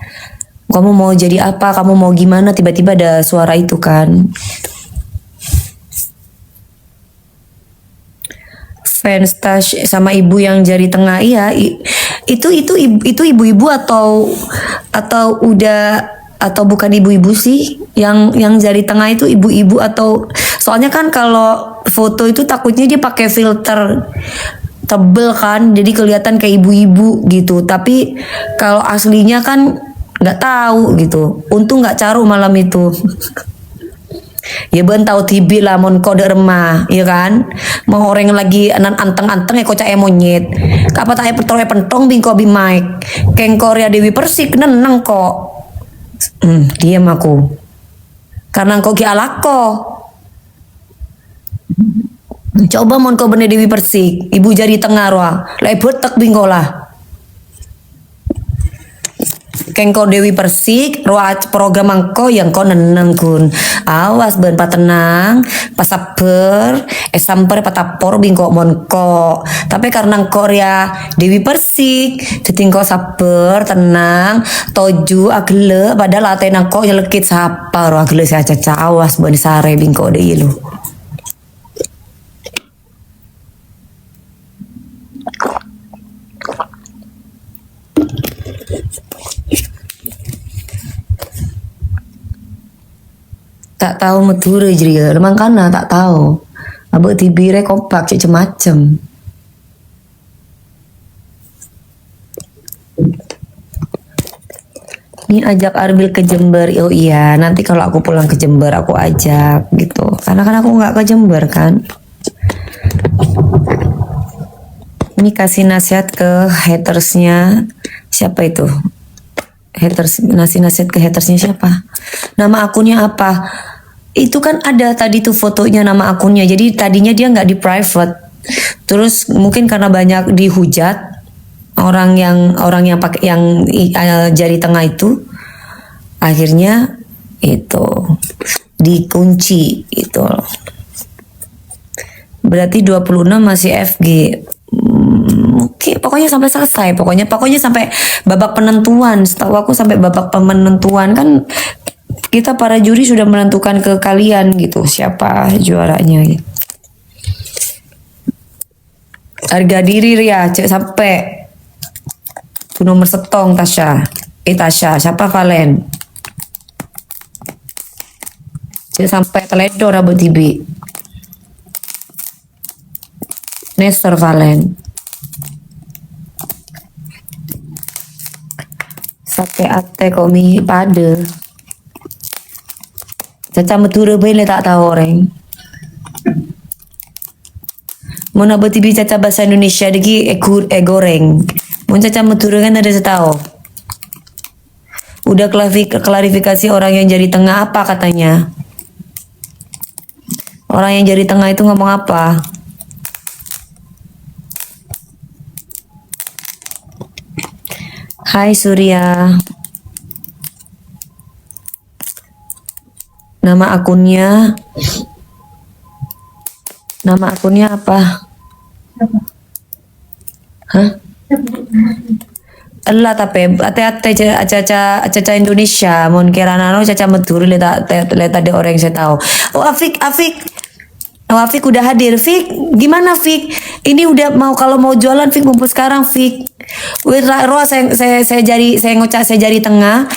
Kamu mau jadi apa? Kamu mau gimana? Tiba-tiba ada suara itu kan. Fans Tash sama ibu yang jari tengah, iya itu ibu-ibu atau bukan ibu-ibu sih yang jari tengah itu ibu-ibu atau soalnya kan kalau foto itu takutnya dia pakai filter tebel kan jadi kelihatan kayak ibu-ibu gitu, tapi kalau aslinya kan nggak tahu gitu. Untung nggak caru malam itu. Ya ben tahu tibi lah mon kode remah ya kan mau orang lagi anteng-anteng ya kocak monyet apa tak pentong bingko bi mic keng Korea Dewi Persik neneng kok. Diam aku karena kok ki alako. Coba mon kau bener Dewi Persik, ibu jari tengah roa, lai betek bingkola. Kengko Dewi Persik, roa program angko yang kau neneng kun. Awas ben patenang, pasaper, samper patapor bingko mon ko. Tapi karena Korea Dewi Persik, tetingko saper tenang, toju agle, padahal ate nangko nyelekit sapa roa agle saja cawas ben sare bingko de ilu. Tak tahu Madura jadi memang karena tak tahu abang tibire kompak macam-macam. Ini ajak Arbil ke Jember. Oh iya nanti kalau aku pulang ke Jember aku ajak gitu karena kan aku nggak ke Jember kan. Ini kasih nasihat ke hatersnya siapa itu? Nasihat ke hatersnya siapa? Nama akunnya apa? Itu kan ada tadi tuh fotonya nama akunnya. Jadi tadinya dia nggak di private. Terus mungkin karena banyak dihujat orang yang pakai yang jari tengah itu, akhirnya itu dikunci itu. Berarti 26 masih FG. Oke, pokoknya sampai selesai. Pokoknya sampai babak penentuan. Setahu aku sampai babak penentuan kan kita para juri sudah menentukan ke kalian gitu siapa juaranya gitu. Harga diri Ria cek sampai tuh nomor setong Tasya. Tasya siapa Valen? Cek sampai teledor Abu Tibi. Nestor Valen. Sampai ate komi pada. Caca Madura boleh tak tahu orang. Mau nak tibi caca bahasa Indonesia lagi goreng. Mau caca Madura kan ada setahu. Udah klarifikasi orang yang jari tengah apa katanya? Orang yang jari tengah itu ngomong apa? Hai Surya. Nama akunnya apa? Hah? Allah tapi ate caca Indonesia mon kirana no caca Madura leta ada orang yang saya tahu. Oh Afik udah hadir. Fik gimana Fik? Ini udah kalau mau jualan Fik ngumpul sekarang Fik. Roa saya jari tengah.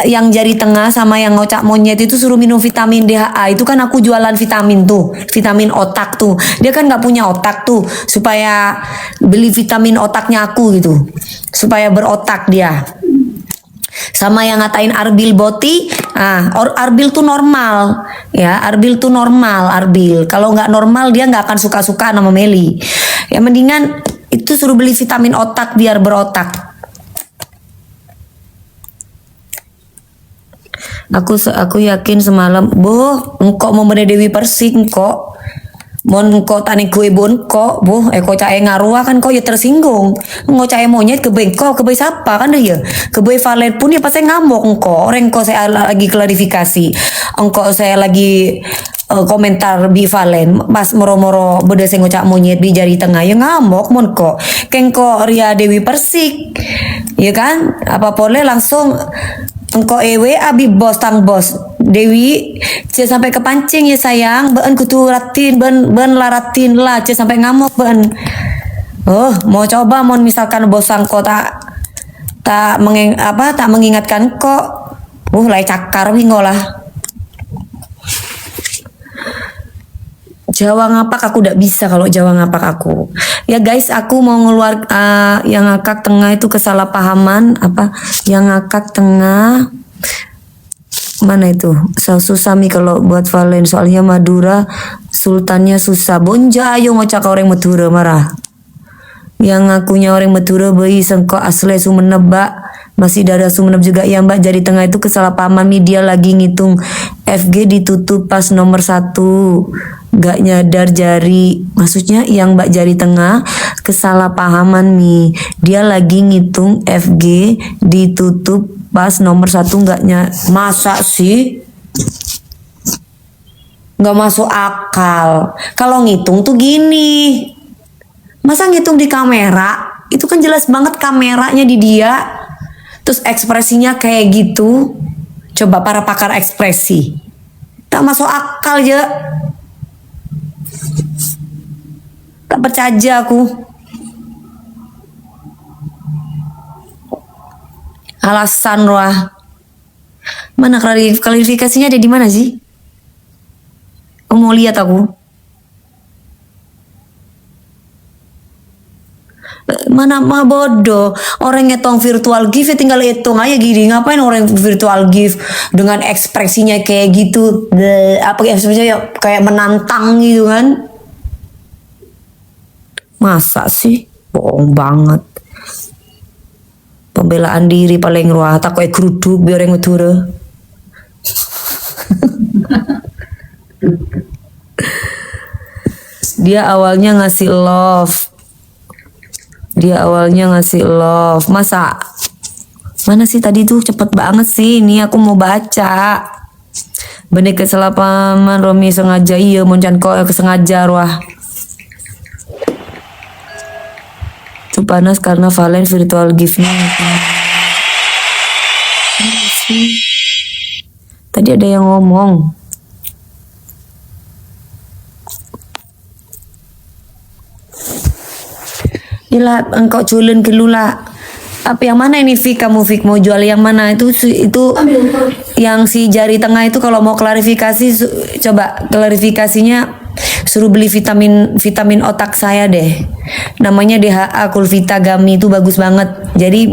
Yang jari tengah sama yang ngocak monyet itu suruh minum vitamin DHA. Itu kan aku jualan vitamin tuh, vitamin otak tuh. Dia kan nggak punya otak tuh, supaya beli vitamin otaknya aku gitu, supaya berotak dia. Sama yang ngatain Arbil Boti, Arbil tuh normal, ya Arbil tuh normal, Arbil. Kalau nggak normal dia nggak akan suka-suka sama Meli. Ya mendingan itu suruh beli vitamin otak biar berotak. Aku yakin semalam, boh, engkau mau Dewi Persik, engkau. Mon engkau tani kue bon kok, boh, eko cae ngaruah kan kau ya tersinggung. Engkau cae monyet kebe siapa kan dia? Kebe Valen pun dia pasti ngamuk engkau. Orang engkau saya lagi klarifikasi. Engkau saya lagi komentar bi Valen pas moro-moro beda sing ngocak monyet di jari tengah ya ngamuk mon kok. Kengko Ria Dewi Persik. Ya kan? Apa boleh langsung engkau ewe abi bos tang bos Dewi cie sampai kepancing ya sayang ben kutu ratin ben laratin lah cie sampai ngamuk ben mau coba mau misalkan bos sangko tak mengingatkan kok lai cakar wingolah Jawa ngapak aku udah bisa kalau Jawa ngapak aku. Ya guys, aku mau ngeluar yang ngakak tengah itu kesalahpahaman apa? Yang ngakak tengah mana itu? Susah mi kalau buat Valen soalnya Madura sultannya susah. Bonja ayo ngocak orang Madura marah. Yang ngakunya orang Madura bayi sengko asli Sumeneb masih dada Sumeneb juga ya mbak. Jadi tengah itu kesalahpahaman mi dia lagi ngitung FG ditutup pas nomor 1 gak nyadar jari, maksudnya yang mbak jari tengah kesalahpahaman mi dia lagi ngitung FG ditutup pas nomor 1 gak masa sih gak masuk akal. Kalau ngitung tuh gini, masa ngitung di kamera itu kan jelas banget kameranya di dia terus ekspresinya kayak gitu. Coba para pakar ekspresi, tak masuk akal ya. Tak percaya aja aku. Alasan Roah. Mana klarifikasinya ada di mana sih? Aku mau lihat aku. Mana mah bodoh. Orang ngetong virtual gift ya tinggal hitung aja gini. Ngapain orang virtual gift dengan ekspresinya kayak gitu? Apa ekspresinya kayak menantang gitu kan? Masa sih? Bohong banget. Pembelaan diri paling ruah tak kayak keruduk biar yang Madura. Dia awalnya ngasih love. Masa? Mana sih tadi tuh cepet banget sih. Ini aku mau baca. Bener kesalahpahaman Romi sengaja iya moncan kok kesengaja ruah. Itu panas karena Valen virtual gift-nya. Tadi ada yang ngomong. Gila, engkau culun kelula. Apa yang mana ini Fik? Kamu Fik mau jual yang mana? Itu yang si jari tengah itu kalau mau klarifikasi coba klarifikasinya suruh beli vitamin otak saya deh. Namanya DHA Kulvita Gummy itu bagus banget. Jadi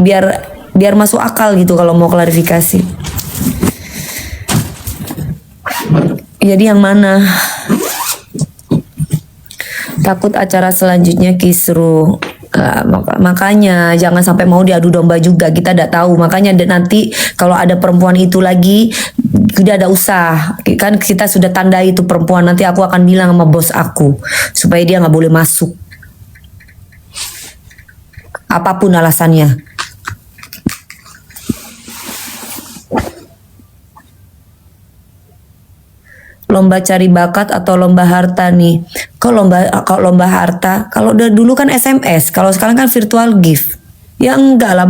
biar masuk akal gitu kalau mau klarifikasi. Jadi yang mana? Takut acara selanjutnya kisruh. Makanya jangan sampai mau diadu domba juga, kita tidak tahu. Makanya nanti kalau ada perempuan itu lagi tidak ada usah kan, kita sudah tandai itu perempuan. Nanti aku akan bilang sama bos aku supaya dia nggak boleh masuk apapun alasannya. lomba cari bakat atau lomba harta nih? Kalau lomba harta, kalau dulu kan SMS, kalau sekarang kan virtual gift. Ya enggak lah,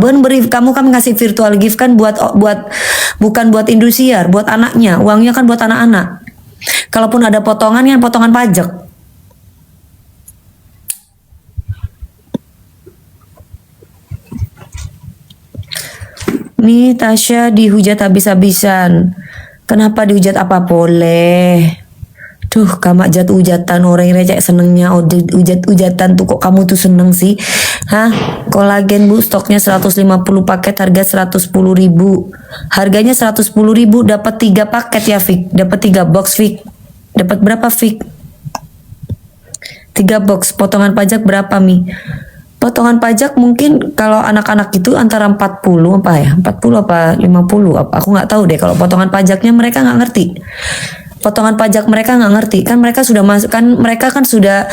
kamu kan ngasih virtual gift kan bukan buat Indosiar, buat anaknya. Uangnya kan buat anak-anak. Kalaupun ada potongan kan potongan pajak. Nih Tasya dihujat habis-habisan. Kenapa dihujat apa boleh? Duh, kamu ujatan orang recek senengnya ujatan tuh, kok kamu tuh seneng sih? Hah? Kolagen Bu, stoknya 150 paket harga 110.000. Harganya 110.000, dapat 3 paket ya Fik. Dapat 3 box Fik. Dapat berapa Fik? 3 box. Potongan pajak berapa Mi? Potongan pajak mungkin kalau anak-anak itu antara 40 apa ya? 40 apa 50? Aku nggak tahu deh, kalau potongan pajaknya mereka nggak ngerti. Potongan pajak mereka nggak ngerti, kan mereka sudah masuk, kan mereka kan sudah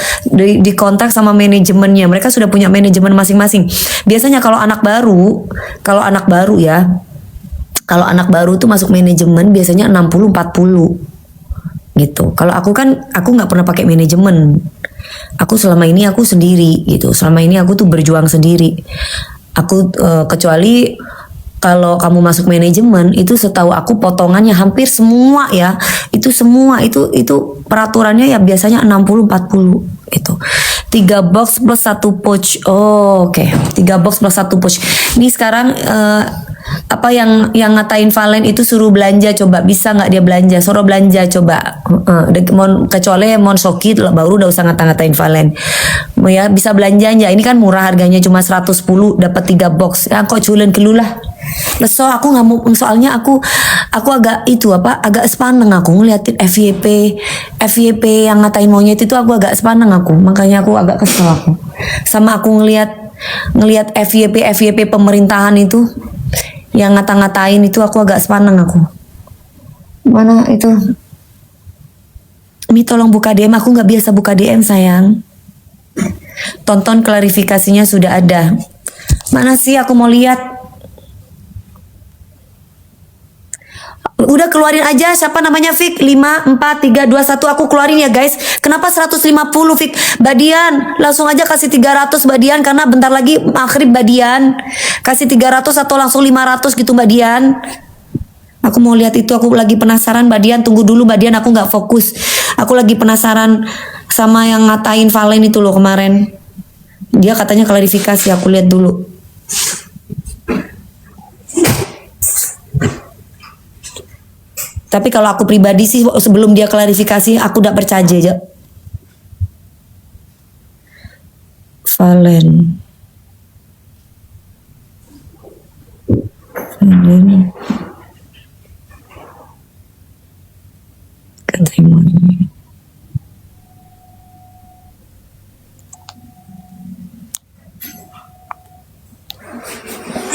dikontak sama manajemennya, mereka sudah punya manajemen masing-masing. Biasanya kalau anak baru ya, kalau anak baru tuh masuk manajemen biasanya 60-40 gitu. Kalau aku nggak pernah pakai manajemen. Aku selama ini aku sendiri gitu. Selama ini aku tuh berjuang sendiri. Aku kecuali kalau kamu masuk manajemen itu, setahu aku potongannya hampir semua ya. Itu semua itu peraturannya ya biasanya 60-40 itu. 3 box plus 1 pouch. Oh, oke. 3 box plus 1 pouch. Ini sekarang apa yang ngatain Valen itu suruh belanja, coba bisa nggak dia belanja, suruh belanja coba. Kecuali mon Soki baru udah usah ngatain Valen ya, bisa belanja aja. Ini kan murah, harganya cuma 110 dapat 3 box ya, kok culen kelulah leso. Aku nggak mau, soalnya aku agak agak sepaneng aku ngeliatin FYP yang ngatain monyet itu, aku agak sepaneng aku, makanya aku agak kesel aku sama aku ngelihat FYP pemerintahan itu yang ngata-ngatain itu, aku agak sepaneng aku. Mana itu? Mi tolong buka DM, aku nggak biasa buka DM sayang. Tonton klarifikasinya sudah ada. Mana sih, aku mau lihat. Udah keluarin aja, siapa namanya Fik? 5, 4, 3, 2, 1, aku keluarin ya guys. Kenapa 150 Fik? Badian, langsung aja kasih 300 Badian, karena bentar lagi maghrib Badian. Kasih 300 atau langsung 500 gitu Badian. Aku mau lihat itu, aku lagi penasaran Badian. Tunggu dulu Badian, aku nggak fokus. Aku lagi penasaran sama yang ngatain Valen itu loh kemarin. Dia katanya klarifikasi, aku lihat dulu. Tapi kalau aku pribadi sih, sebelum dia klarifikasi, aku udah percaya aja. Valen. Keterimanya.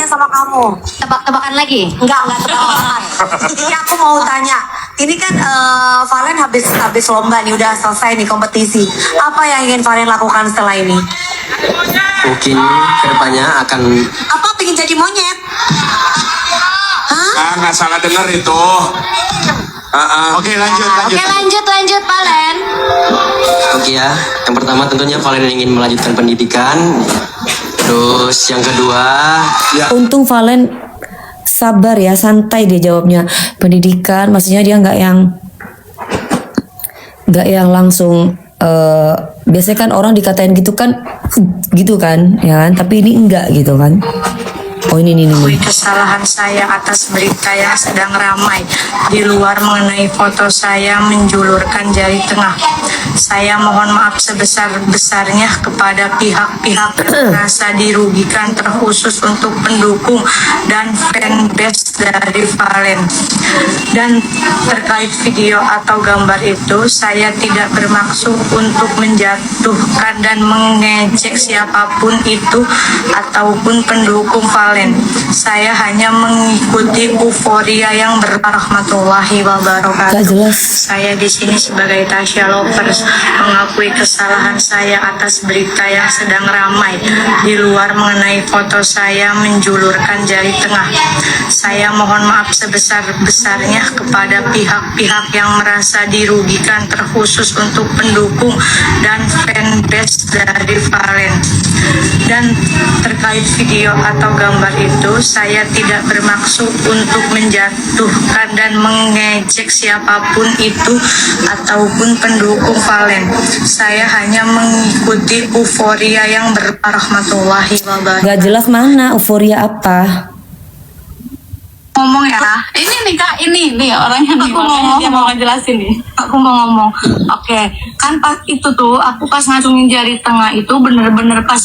Sama kamu. Tebak-tebakan lagi? Enggak tebakan. Ini aku mau tanya. Ini kan Valen habis lomba nih, udah selesai nih kompetisi. Apa yang ingin Valen lakukan setelah ini? Mungkin kedepannya akan Apa pengen jadi monyet? Hah? Ah, nggak salah dengar itu. Oke, lanjut. Lanjut Valen. oke ya. Yang pertama tentunya Valen ingin melanjutkan pendidikan. Terus yang kedua, Untung Valen sabar ya, santai dia jawabnya. Pendidikan, maksudnya dia nggak yang langsung. Biasanya kan orang dikatain gitu kan, ya kan? Tapi ini enggak gitu kan? Oh ini. Kesalahan saya atas berita yang sedang ramai di luar mengenai foto saya menjulurkan jari tengah. Saya mohon maaf sebesar-besarnya kepada pihak-pihak yang merasa dirugikan, terkhusus untuk pendukung dan fanbase dari Valen. Dan terkait video atau gambar itu, saya tidak bermaksud untuk menjatuhkan dan mengejek siapapun itu ataupun pendukung Valen. Saya hanya mengikuti euforia yang berrahmatullahi wabarakatuh. Gak jelas. Saya di sini sebagai Tasya Lovers mengakui kesalahan saya atas berita yang sedang ramai di luar mengenai foto saya menjulurkan jari tengah. Saya mohon maaf sebesar-besarnya kepada pihak-pihak yang merasa dirugikan, terkhusus untuk pendukung dan fanbase dari Valen. Dan terkait video atau gambar itu, saya tidak bermaksud untuk menjatuhkan dan mengejek siapapun itu ataupun pendukung Valen. Saya hanya mengikuti euforia yang warahmatullahi wabarakatuh. Gak jelas mana euforia apa. Ngomong ya, ini nih Kak, ini nih orangnya nih, dia mau ngejelasin nih. Aku mau ngomong, oke, kan pas itu tuh aku pas ngacungin jari tengah itu bener-bener pas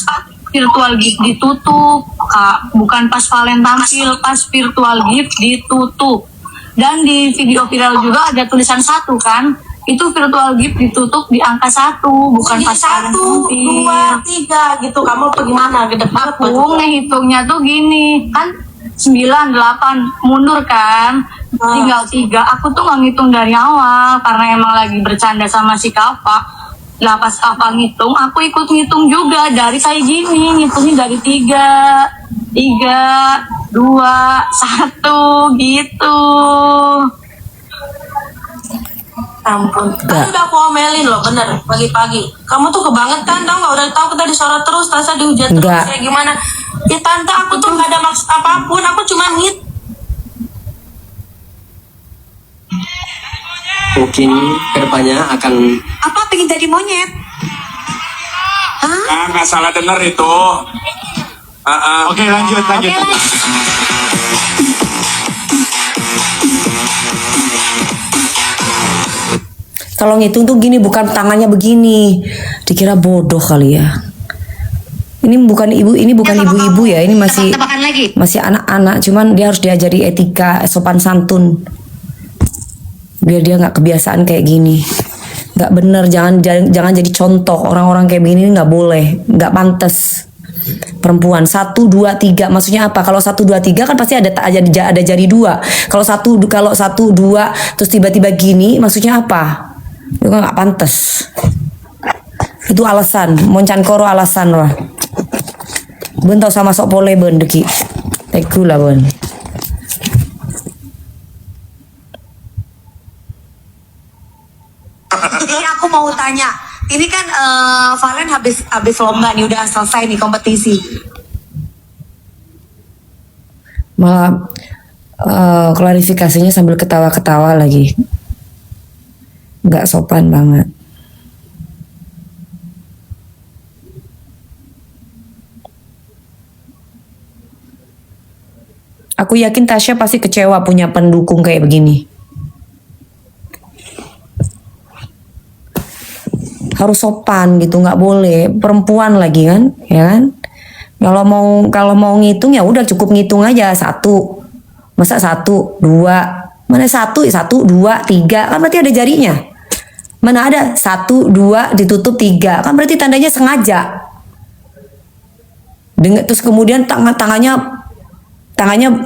virtual gift ditutup Kak, bukan pas Valen tampil, pas virtual gift ditutup. Dan di video viral juga ada tulisan 1 kan, itu virtual gift ditutup di angka 1, bukan pas Valen 1, 2, 3 gitu. Kamu tuh gimana? Gede banget aku ngehitungnya tuh gini kan, 9, 8 mundur kan, tinggal 3. Aku tuh nggak ngitung dari awal karena emang lagi bercanda sama si Kapa. Lah pas Kapa ngitung, aku ikut ngitung juga dari kayak gini, ngitungnya dari 3, 2, 1 gitu. Ampun. Tadi udah aku omelin loh, bener, pagi-pagi. Kamu tuh kebangetan, tau gak? Udah tahu kita disorot terus, Tasa dihujat terus, Enggak. kayak gimana. Ya tante, aku tuh gak ada maksud apapun, aku cuma Mungkin kedepannya akan apa, pengen jadi monyet. Ah, nggak salah dengar itu. Oke, lanjut. Kalau ngitung tuh gini, bukan tangannya begini. Dikira bodoh kali ya. Ini bukan ibu-ibu ya, ini masih Tebak-tebakan lagi. masih anak-anak, cuman dia harus diajari etika, sopan santun. Biar dia nggak kebiasaan kayak gini. Nggak bener, jangan jadi contoh. Orang-orang kayak begini nggak boleh, nggak pantas. Perempuan 1, 2, 3 maksudnya apa? Kalau 1, 2, 3 kan pasti ada jari 2. Kalau 1, 2 terus tiba-tiba gini, maksudnya apa? Itu kan nggak pantas. Itu alasan, moncan koro alasan wah. Ben tau sama sok pole ben deki. Teku lah ben. Ini aku mau tanya, ini kan Valen habis lomba nih, udah selesai nih kompetisi. Malah klarifikasinya sambil ketawa-ketawa lagi. Nggak sopan banget. Aku yakin Tasya pasti kecewa punya pendukung kayak begini. Harus sopan gitu, nggak boleh. Perempuan lagi kan, ya kan? Kalau mau ngitung ya udah cukup ngitung aja 1. Masa 1, 2, mana 1, 1, 2, 3 kan berarti ada jarinya. Mana ada 1, 2 ditutup 3 kan berarti tandanya sengaja. Terus kemudian tangannya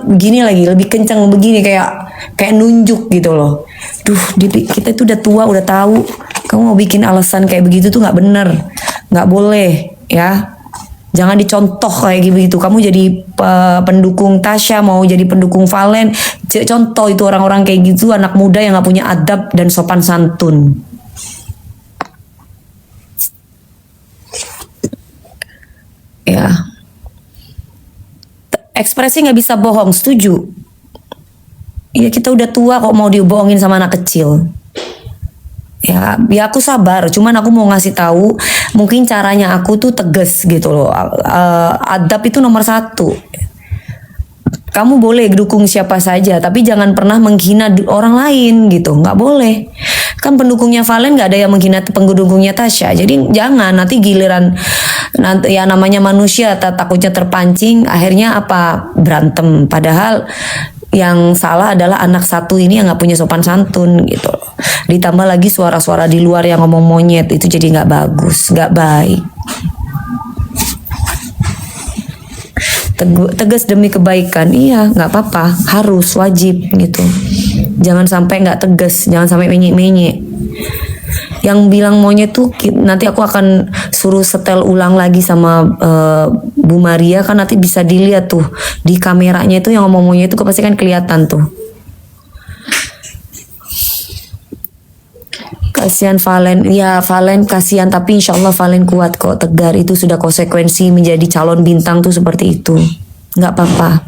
begini lagi, lebih kencang begini kayak nunjuk gitu loh. Duh, kita itu udah tua, udah tahu. Kamu mau bikin alasan kayak begitu tuh nggak bener, nggak boleh ya. Jangan dicontoh kayak gitu. Kamu jadi pendukung Tasya, mau jadi pendukung Valen, contoh itu orang-orang kayak gitu, anak muda yang nggak punya adab dan sopan santun. Ya. Ekspresi nggak bisa bohong, setuju. Ya kita udah tua kok mau dibohongin sama anak kecil. Ya aku sabar, cuman aku mau ngasih tahu, mungkin caranya aku tuh tegas gitu loh. Adab itu nomor 1. Kamu boleh dukung siapa saja, tapi jangan pernah menghina orang lain gitu, nggak boleh. Kan pendukungnya Valen nggak ada yang menghina pendukungnya Tasya, jadi jangan nanti giliran nanti ya namanya manusia takutnya terpancing, akhirnya apa berantem. Padahal yang salah adalah anak satu ini yang nggak punya sopan santun gitu. Ditambah lagi suara-suara di luar yang ngomong monyet, itu jadi nggak bagus, nggak baik. Tegas demi kebaikan, iya nggak apa-apa, harus wajib gitu. Jangan sampai nggak tegas, jangan sampai menyek-menyek. Yang bilang monyet tuh nanti aku akan suruh setel ulang lagi sama Bu Maria, kan nanti bisa dilihat tuh di kameranya itu yang ngomong monyet itu pasti kan kelihatan tuh. Kasihan Valen, ya Valen kasihan, tapi insya Allah Valen kuat kok, tegar. Itu sudah konsekuensi menjadi calon bintang tuh seperti itu, nggak apa-apa.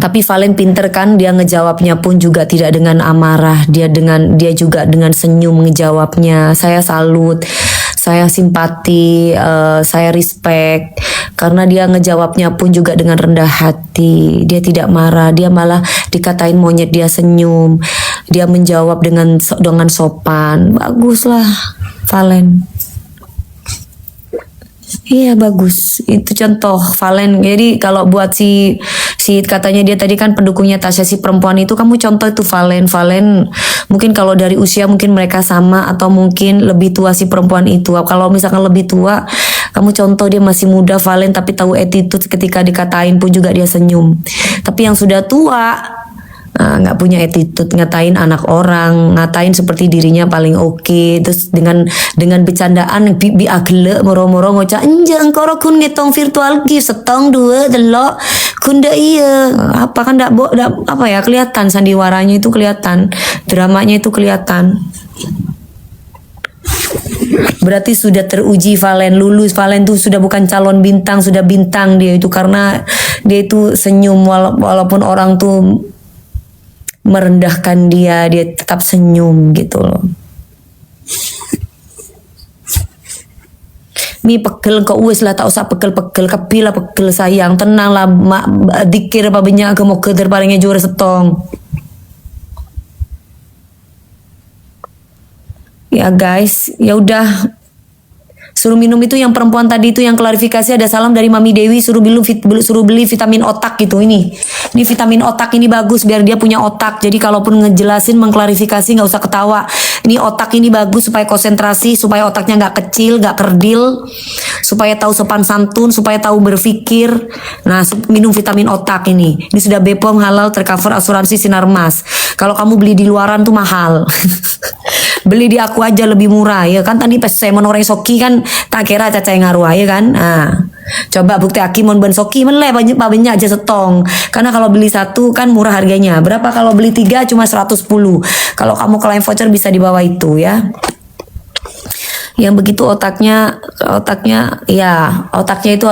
Tapi Valen pinter kan, dia ngejawabnya pun juga tidak dengan amarah, dia juga dengan senyum ngejawabnya. Saya salut, saya simpati, saya respect karena dia ngejawabnya pun juga dengan rendah hati. Dia tidak marah, dia malah dikatain monyet dia senyum. Dia menjawab dengan sopan. Baguslah Valen. Iya bagus, itu contoh Valen. Jadi kalau buat si katanya dia tadi kan pendukungnya Tasya, si perempuan itu, kamu contoh itu Valen. Valen mungkin kalau dari usia mungkin mereka sama atau mungkin lebih tua si perempuan itu. Kalau misalkan lebih tua, kamu contoh dia masih muda Valen tapi tahu attitude, ketika dikatain pun juga dia senyum. Tapi yang sudah tua nggak punya attitude, ngatain anak orang, ngatain seperti dirinya paling oke, terus dengan bercandaan bi agle moro-moro ngocak enjang koro kun ngetong virtual gift setong dua delok kun dak iya apa kan dak apa ya, kelihatan sandiwaranya itu, kelihatan dramanya itu, kelihatan. Berarti sudah teruji Valen, lulus. Valen tuh sudah bukan calon bintang, sudah bintang dia itu, karena dia itu senyum walaupun orang tuh merendahkan dia tetap senyum gitu loh. Mi pegel kok wis lah, tak usah pegel-pegel, kepila pegel sayang, tenang lah mak, dikir apa banyak ke mau keter palingnya juara setong. Ya guys, ya udah. Suruh minum itu yang perempuan tadi itu yang klarifikasi, ada salam dari Mami Dewi, suruh beli vitamin otak gitu. Ini vitamin otak ini bagus biar dia punya otak. Jadi kalaupun ngejelasin mengklarifikasi nggak usah ketawa. Ini otak ini bagus supaya konsentrasi, supaya otaknya nggak kecil, nggak kerdil, supaya tahu sopan santun, supaya tahu berpikir. Nah, minum vitamin otak ini. Ini sudah BPOM halal, tercover asuransi Sinarmas. Kalau kamu beli di luaran tuh mahal. Beli di aku aja lebih murah ya kan. Tadi pas saya menoreng soki kan tak kira cacai ngaruh ya kan. Coba bukti aki mon ben soki menle banyak aja setong. Karena kalau beli satu kan murah harganya. Berapa kalau beli 3 cuma 110. Kalau kamu klaim voucher bisa di bawah itu ya. Yang begitu otaknya ya, otaknya itu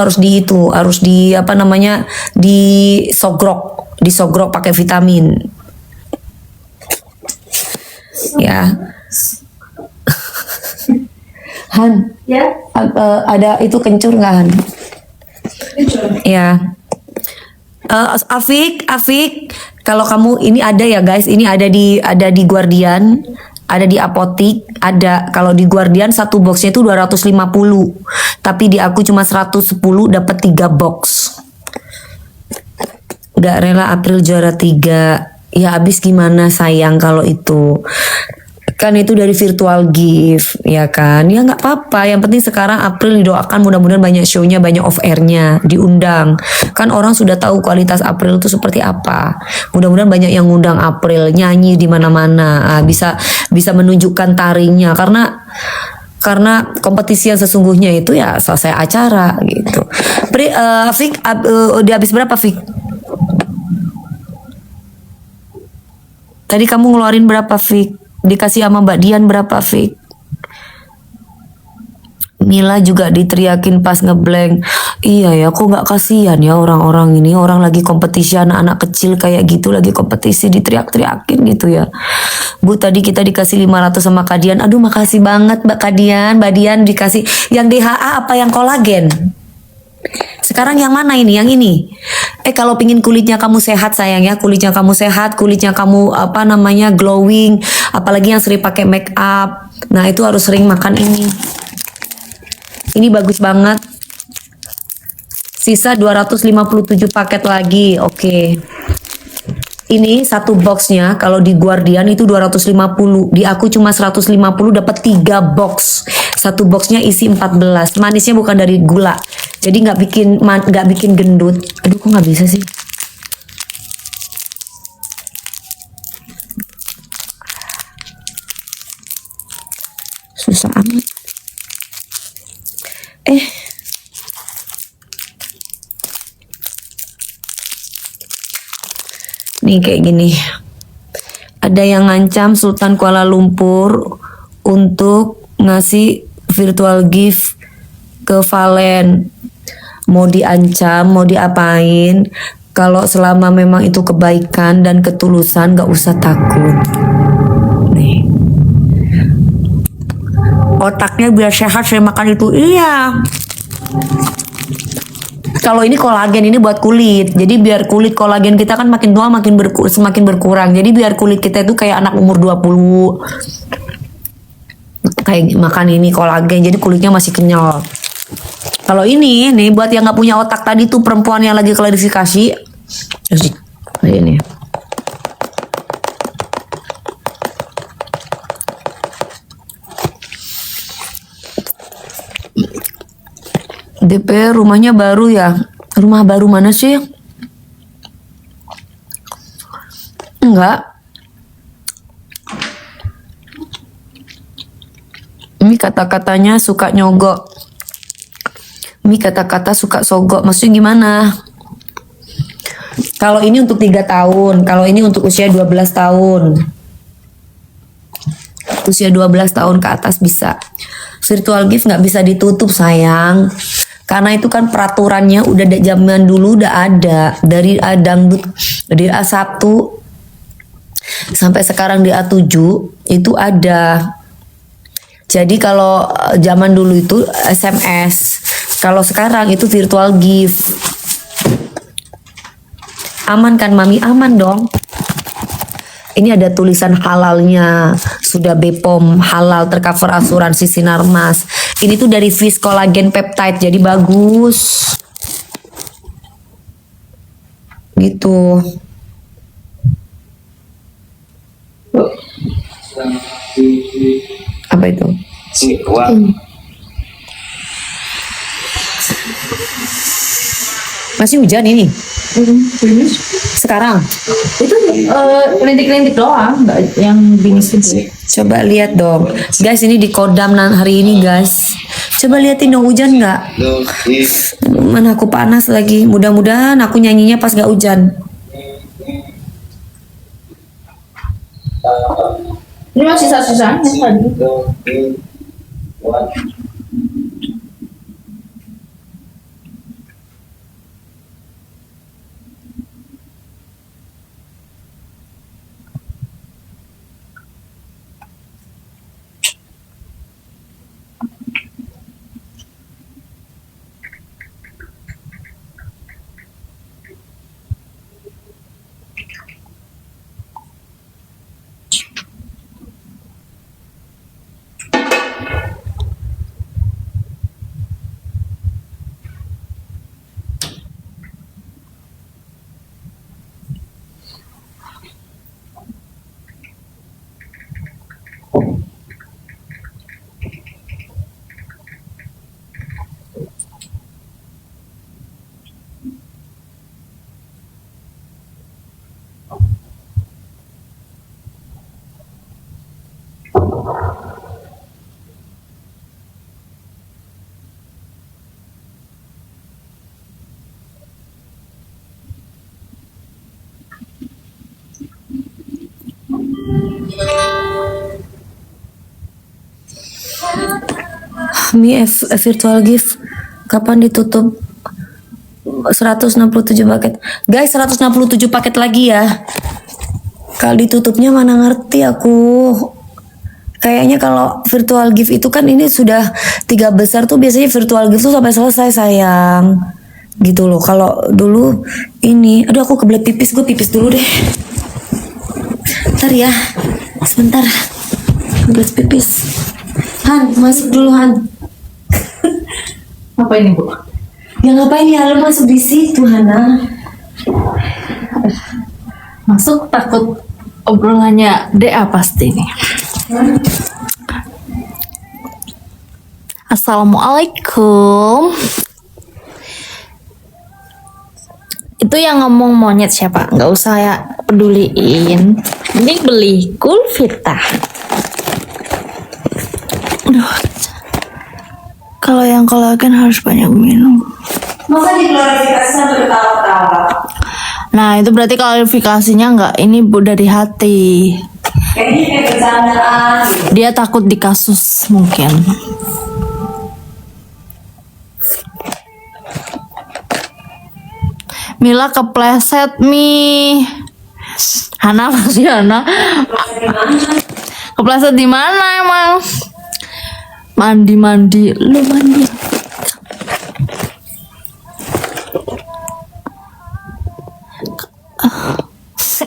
harus di apa namanya, disogrok pakai vitamin. Ya. Han, Ya, ada itu kencur nggak Han? Ya. Afik, kalau kamu ini ada ya guys, ini ada di Guardian, ada di apotik, ada kalau di Guardian satu boxnya itu 250, tapi di aku cuma 110 dapat 3 box. Gak rela April juara 3. Ya habis gimana sayang kalau itu. Kan itu dari virtual gift ya kan, ya nggak apa-apa, yang penting sekarang April didoakan mudah-mudahan banyak show-nya, banyak off air-nya, diundang kan, orang sudah tahu kualitas April itu seperti apa, mudah-mudahan banyak yang ngundang April nyanyi di mana-mana, bisa menunjukkan tarinya, karena kompetisi yang sesungguhnya itu ya selesai acara gitu. Fik, udah habis berapa Fik? Tadi kamu ngeluarin berapa Fik? Dikasih sama Mbak Dian berapa Fik? Mila juga diteriakin pas ngeblank. Iya ya, kok nggak kasihan ya orang-orang ini, orang lagi kompetisi, anak-anak kecil kayak gitu lagi kompetisi diteriak-teriakin gitu ya. Bu tadi kita dikasih 500 sama Kadian. Aduh makasih banget Mbak Kadian, Mbak Dian dikasih yang DHA apa yang kolagen? Sekarang yang mana ini? Yang ini. Kalau pingin kulitnya kamu sehat sayang ya, kulitnya kamu sehat, kulitnya kamu apa namanya glowing, apalagi yang sering pakai make up. Nah, itu harus sering makan ini. Ini bagus banget. Sisa 257 paket lagi. Oke. Ini satu boxnya kalau di Guardian itu 250, di aku cuma 150 dapat 3 box. Satu boxnya isi 14. Manisnya bukan dari gula. Jadi nggak bikin gendut. Aduh kok nggak bisa sih? susah amat. Nih kayak gini. Ada yang ngancam Sultan Kuala Lumpur untuk ngasih virtual gift ke Valen. Mau diancam, mau diapain? Kalau selama memang itu kebaikan dan ketulusan, gak usah takut. Nih. Otaknya biar sehat saya makan itu. Iya. Kalau ini kolagen, ini buat kulit. Jadi biar kulit kolagen kita kan makin tua semakin berkurang. Jadi biar kulit kita itu kayak anak umur 20. Kayak makan ini kolagen, jadi kulitnya masih kenyal. Kalau ini nih buat yang nggak punya otak tadi tuh, perempuan yang lagi klarifikasi. Kayak ini. DP rumahnya baru ya? Rumah baru mana sih? Enggak. Ini kata-katanya suka nyogok. Ini kata-kata suka sogok. Maksudnya gimana? Kalau ini untuk 3 tahun. Kalau ini untuk usia 12 tahun. Usia 12 tahun ke atas bisa. Virtual gift nggak bisa ditutup sayang. Karena itu kan peraturannya udah dari zaman dulu udah ada. Dari dangdut, dari A1 sampai sekarang di A7 itu ada. Jadi kalau zaman dulu itu SMS. Kalau sekarang itu virtual gift. Aman kan Mami? Aman dong. Ini ada tulisan halalnya. Sudah BPOM halal, tercover asuransi Sinarmas. Ini tuh dari Fish Collagen Peptide, jadi bagus. Gitu. Apa itu? Masih hujan ini? Sekarang? Itu rintik-rintik doang, nggak yang bingis gitu. Coba lihat dong. Guys, ini di Kodam hari ini guys. Coba liatin dong hujan nggak? Mana aku panas lagi. Mudah-mudahan aku nyanyinya pas nggak hujan. Ini masih sisa-sisanya tadi. Virtual gift kapan ditutup? 167 paket. Guys, 167 paket lagi ya. Kalau ditutupnya mana ngerti aku. Kayaknya kalau virtual gift itu kan ini sudah 3 besar tuh biasanya virtual gift tuh sampai selesai sayang. Gitu loh. Kalau dulu ini, aduh aku kebelet pipis, gue pipis dulu deh. Bentar ya. Sebentar. Kebelet pipis. Han, masuk dulu Han. Apa ini Bu? Ya ngapain ya lu masuk di situ Hana? Masuk takut obrolannya DA pasti nih. Assalamualaikum. Itu yang ngomong monyet siapa? Nggak usah ya peduliin. Mending beli Kulvita. Kalau yang kolagen harus banyak minum. Masa diklarifikasi sampai ketawa-tawa? Nah itu berarti klarifikasinya nggak ini Bu dari hati. Kayaknya kayak bercandaan. Dia takut di kasus mungkin. Mila kepleset Mi. Hana masih Hana. Kepleset di mana emang? Mandi lu mandi.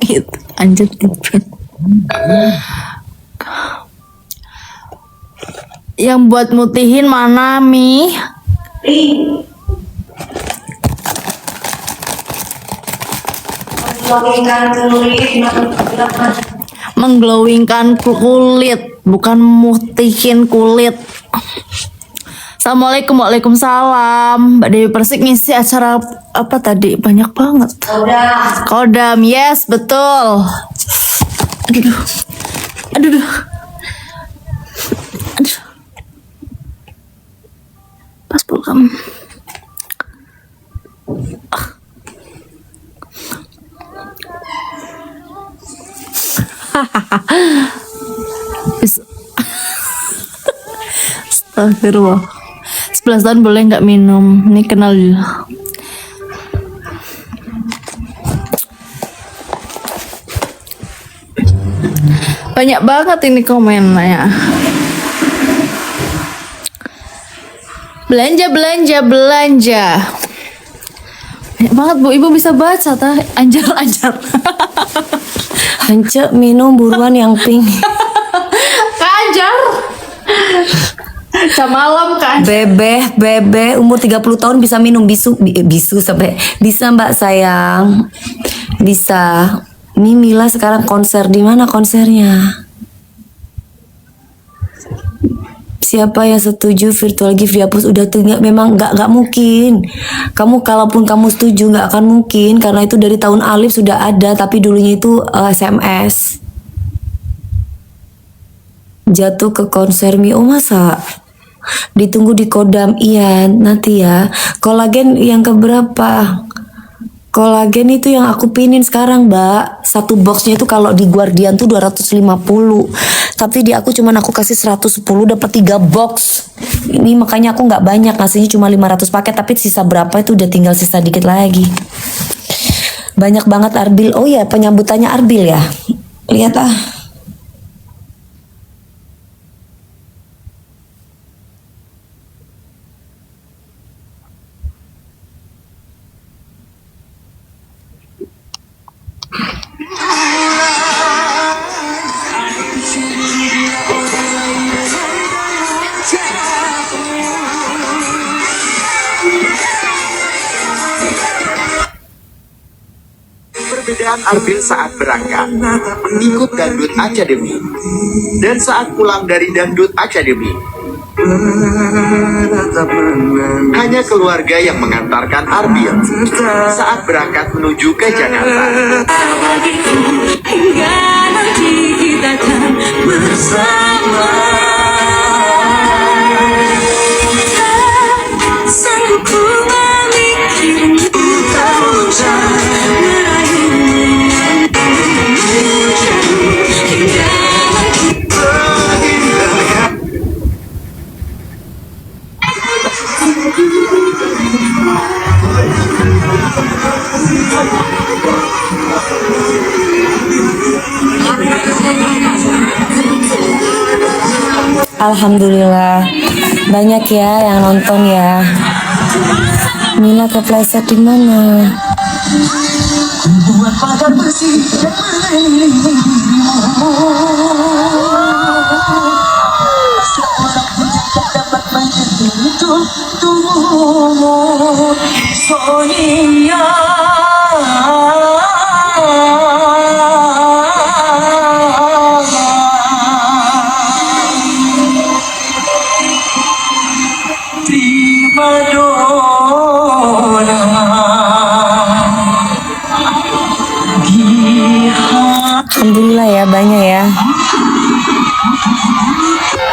Itu anjir tidur. Yang buat mutihin mana Mi? Mengglowingkan kulit, bukan mutihin kulit. Assalamualaikum, waalaikumsalam. Mbak Dewi Persik ngisi acara apa tadi? Banyak banget. Kodam, yes betul. Aduh, aduh. Pas pulkam. Astagfirullah. 11 tahun boleh nggak minum? Ini kenal dulu. Banyak banget ini komennya. Belanja. Banyak banget Bu, Ibu bisa baca tah? Anjar. Ance minum buruan yang pink. Anjar. Semalam kan. Bebe umur 30 tahun bisa minum bisu sampai bisa Mbak sayang. Bisa. Mila sekarang konser di mana konsernya? Siapa yang setuju virtual gift dihapus? Udah tuh memang nggak mungkin. Kamu kalaupun kamu setuju nggak akan mungkin karena itu dari tahun Alif sudah ada tapi dulunya itu SMS. Jatuh ke konser Mi. Oh masa? Ditunggu di Kodam. Iya nanti ya. Kolagen yang keberapa? Kolagen itu yang aku pinin sekarang Mbak. Satu boxnya itu kalau di Guardian tuh 250. Tapi di aku cuman aku kasih 110 dapat 3 box. Ini makanya aku nggak banyak ngasihnya cuma 500 paket. Tapi sisa berapa itu udah tinggal sisa dikit lagi. Banyak banget Arbil. Oh ya penyambutannya Arbil ya. Lihat ah. Perbedaan Arbil saat berangkat ikut Dangdut Academy dan saat pulang dari Dangdut Academy hanya keluarga yang mengantarkan Arbil saat berangkat menuju ke Jakarta. Hingga nanti kita akan bersama. Sanggup ku memikirmu Alhamdulillah banyak ya yang nonton ya. Mila kepleset di mana? Alhamdulillah ya banyak ya.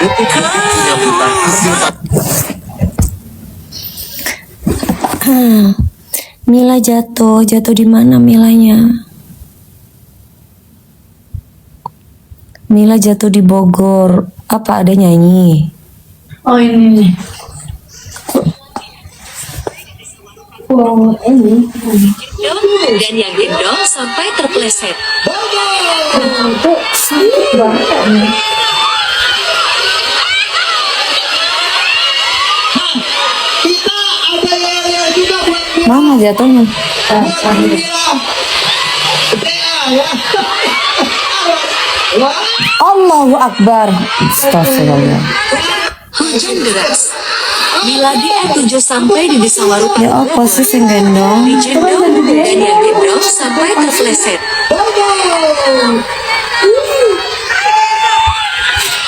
Detik-detik yang Mila jatuh di mana Milanya? Mila jatuh di Bogor. Apa ada nyanyi? Oh ini nih. Oh ini. Dan yang gendong sampai terpleset. Itu sakit banget nih. Mana jatuhnya? Allahu Akbar. Astagfirullah. Hujan deras. Bila di 7 sampai di desa Warupa. Ya apa sih sing gendong? Digendong dan yang gendong sampai terpleset.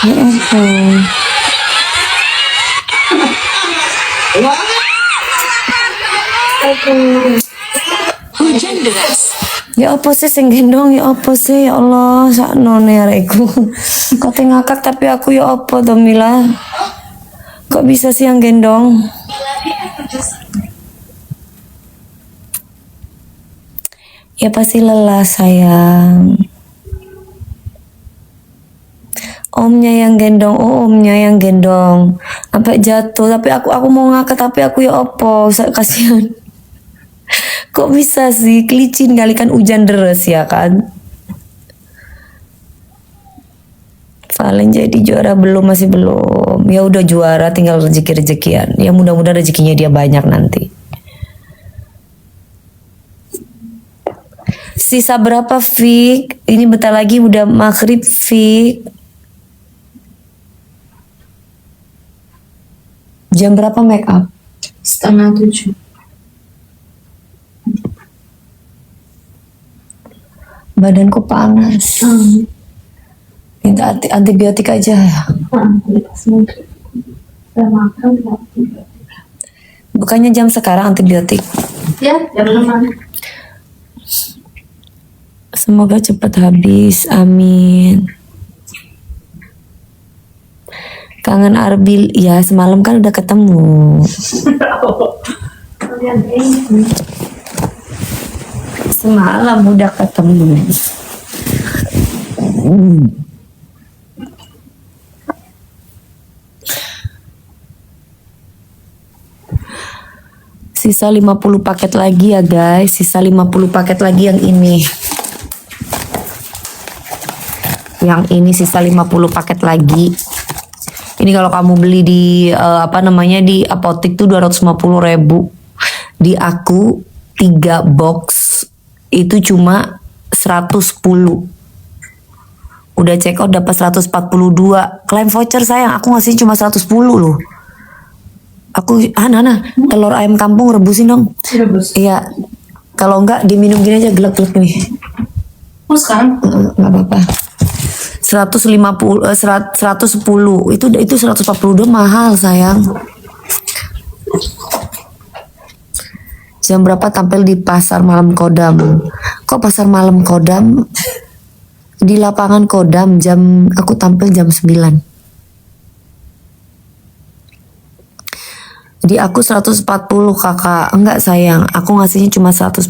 Ya ampun. Hujan deras. Ya apa sih sing gendong? Ya apa sih? Ya Allah, sakno nereku. Kok ngakak tapi aku ya apa to Mila? Kok bisa sih yang gendong? Ya pasti lelah sayang. Omnya yang gendong, oh omnya yang gendong. Sampai jatuh, tapi aku mau ngakak tapi aku ya apa? Kasihan. Kok bisa sih kelicin kali kan hujan deras ya kan? Valen jadi juara belum, masih belum. Ya udah juara, tinggal rezeki-rezekian. Ya mudah-mudahan rezekinya dia banyak nanti. Sisa berapa Fik? Ini bentar lagi udah maghrib Fik. Jam berapa make up? 6:30. Badanku panas. Minta antibiotik aja. Udah makan nggak? Bukannya jam sekarang antibiotik. Ya, jam 6. Semoga cepat habis. Amin. Kangen Arbil. Ya semalam kan udah ketemu. Semalam udah ketemu. Sisa 50 paket lagi ya guys. Sisa 50 paket lagi yang ini. Yang ini sisa 50 paket lagi. Ini kalau kamu beli di di apotik tuh 250.000. Di aku 3 box itu cuma 110. Udah check out dapat 142. Klaim voucher sayang, aku ngasih cuma 110 loh. Aku telur ayam kampung rebusin dong. Rebus. Iya. Kalau enggak diminum gini aja gelap-gelap nih. Oh sekarang? Enggak apa-apa. 110 itu 142 mahal sayang. Jam berapa tampil di pasar malam Kodam? Kok pasar malam Kodam? Di lapangan Kodam aku tampil jam 9. Di aku 140 kakak. Enggak sayang, aku ngasihnya cuma 110.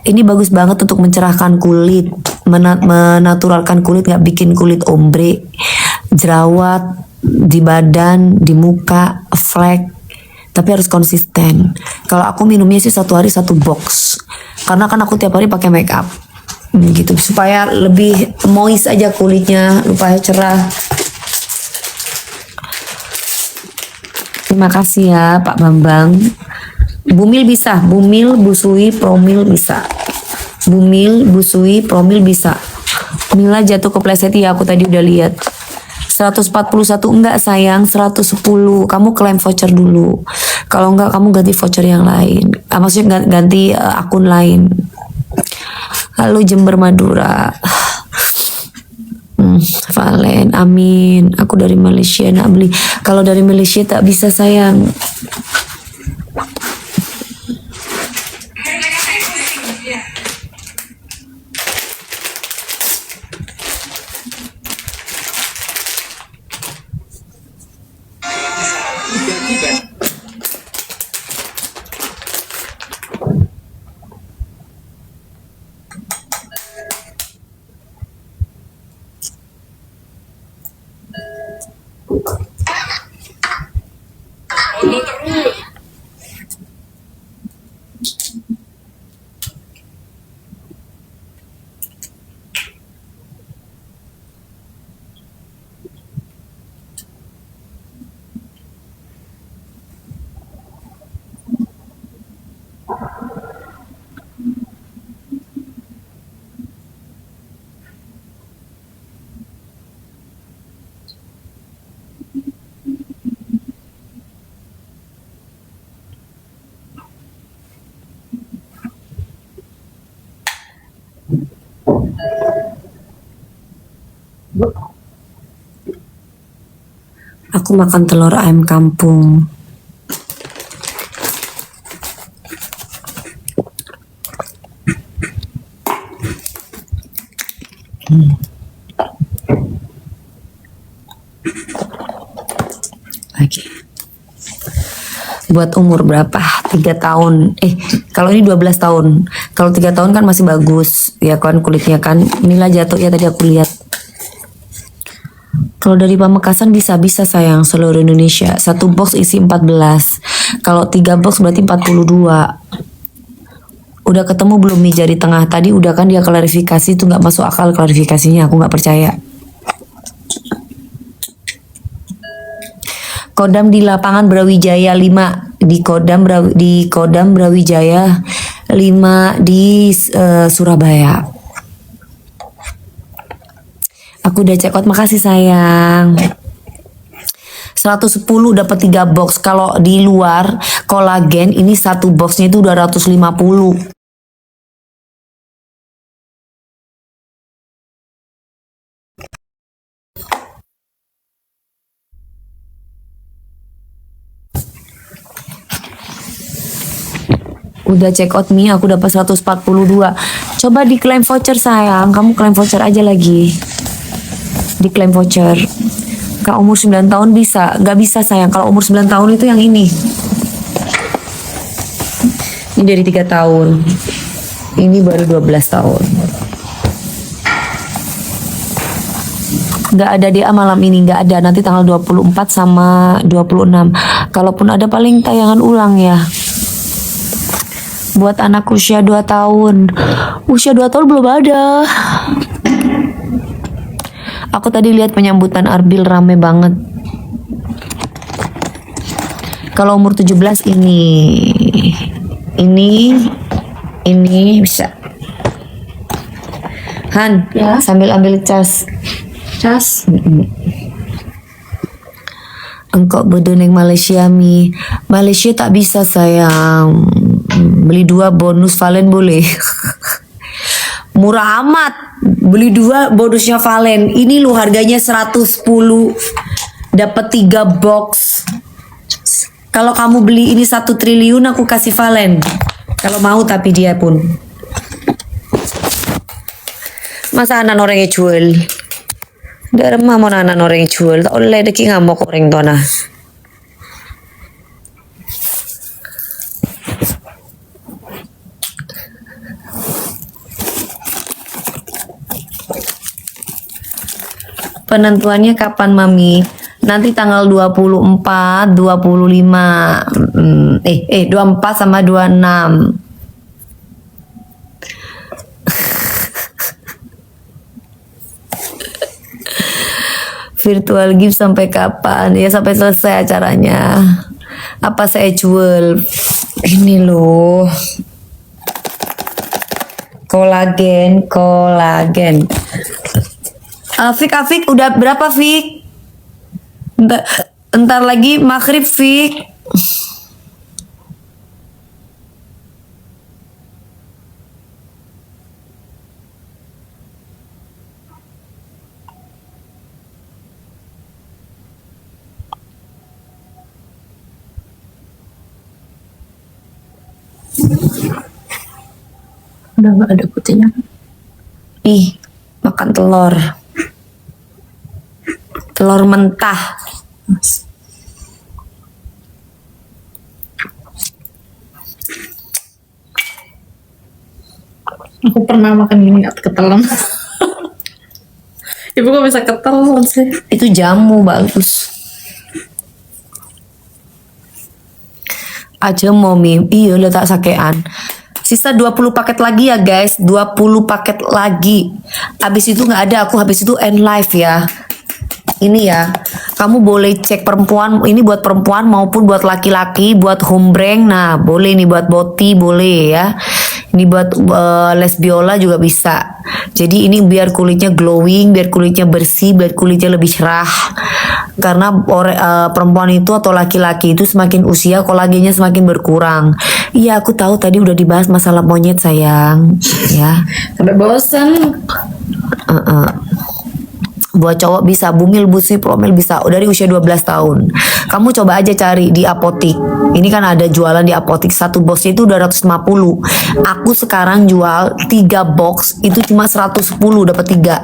Ini bagus banget untuk mencerahkan kulit, menaturalkan kulit, nggak bikin kulit ombre, jerawat di badan, di muka, flek. Tapi harus konsisten. Kalau aku minumnya sih 1 hari 1 box. Karena kan aku tiap hari pakai make up. Gitu supaya lebih moist aja kulitnya, supaya cerah. Terima kasih ya Pak Bambang. Bumil bisa, Bumil, Busui, Promil bisa. Bumil, Busui, Promil bisa. Mila jatuh kepleset ya, aku tadi udah lihat. 141 enggak sayang, 110. Kamu klaim voucher dulu. Kalau enggak kamu ganti voucher yang lain. Maksudnya ganti akun lain. Halo Jember Madura. Valen, amin. Aku dari Malaysia nak beli. Kalau dari Malaysia tak bisa sayang. akibat Aku makan telur ayam kampung. Lagi. Buat umur berapa? 3 tahun. Kalau ini 12 tahun. Kalau 3 tahun kan masih bagus. Ya kan kulitnya kan. Inilah jatuh ya tadi aku lihat. Kalau dari Pamekasan bisa sayang seluruh Indonesia. 1 box isi 14. Kalau 3 box berarti 42. Udah ketemu belum nih jari tengah? Tadi udah kan dia klarifikasi, itu nggak masuk akal klarifikasinya. Aku nggak percaya. Kodam di lapangan Brawijaya 5 di Kodam Brawijaya 5 di Surabaya. Aku udah check out, makasih sayang. 110 dapat 3 box. Kalau di luar kolagen ini 1 boxnya itu 250. Udah check out mie, aku dapat 142. Coba diklaim voucher sayang. Kamu klaim voucher aja lagi. Diklaim voucher. Kalau umur 9 tahun bisa. Gak bisa sayang. Kalau umur 9 tahun itu yang ini. Ini dari 3 tahun. Ini baru 12 tahun. Gak ada dia malam ini. Gak ada. Nanti tanggal 24 sama 26. Kalaupun ada paling tayangan ulang ya. Buat anak usia 2 tahun. Usia 2 tahun belum ada. Aku tadi lihat penyambutan Arbil rame banget. Kalau umur 17 ini bisa. Han, Ya. sambil ambil cas. Cas. Engkau bedoneng Malaysia mi. Malaysia tak bisa sayang. Beli 2 bonus Valen boleh. Murah amat. Beli 2 bonusnya Valen. Ini lu harganya 110. Dapat 3 box. Kalau kamu beli ini 1 triliun aku kasih Valen. Kalau mau tapi dia pun. Masa anak orangnya jual? Dari mau anak orangnya jual. Tak oleh deki ngamuk orang tuh nah. Penentuannya kapan Mami? Nanti tanggal 24, 25. 24 sama 26. Virtual gift sampai kapan? Ya sampai selesai acaranya. Apa saya jual? Ini loh. Kolagen. Fik, udah berapa Fik? Entar lagi maghrib Fik. Udah nggak ada putihnya. Ih, makan telur. Telur mentah. Aku pernah makan gini nggak ketelan. Ibu kok bisa ketelan sih? Itu jamu bagus. Aja momi, iya letak sakean. Sisa 20 paket lagi ya guys, 20 paket lagi. Habis itu nggak ada, aku habis itu end live ya. Ini ya, kamu boleh cek perempuan, ini buat perempuan maupun buat laki-laki, buat hombreng, nah boleh nih buat boti boleh ya. Ini buat lesbiola juga bisa. Jadi ini biar kulitnya glowing, biar kulitnya bersih, biar kulitnya lebih cerah. Karena perempuan itu atau laki-laki itu semakin usia kolagennya semakin berkurang. Iya aku tahu tadi udah dibahas masalah monyet sayang, ya. Sampai bosan. Buat cowok bisa Bumil Busui Promil bisa dari usia 12 tahun. Kamu coba aja cari di apotik. Ini kan ada jualan di apotik. Satu box itu 250. Aku sekarang jual 3 box itu cuma 110 dapat 3.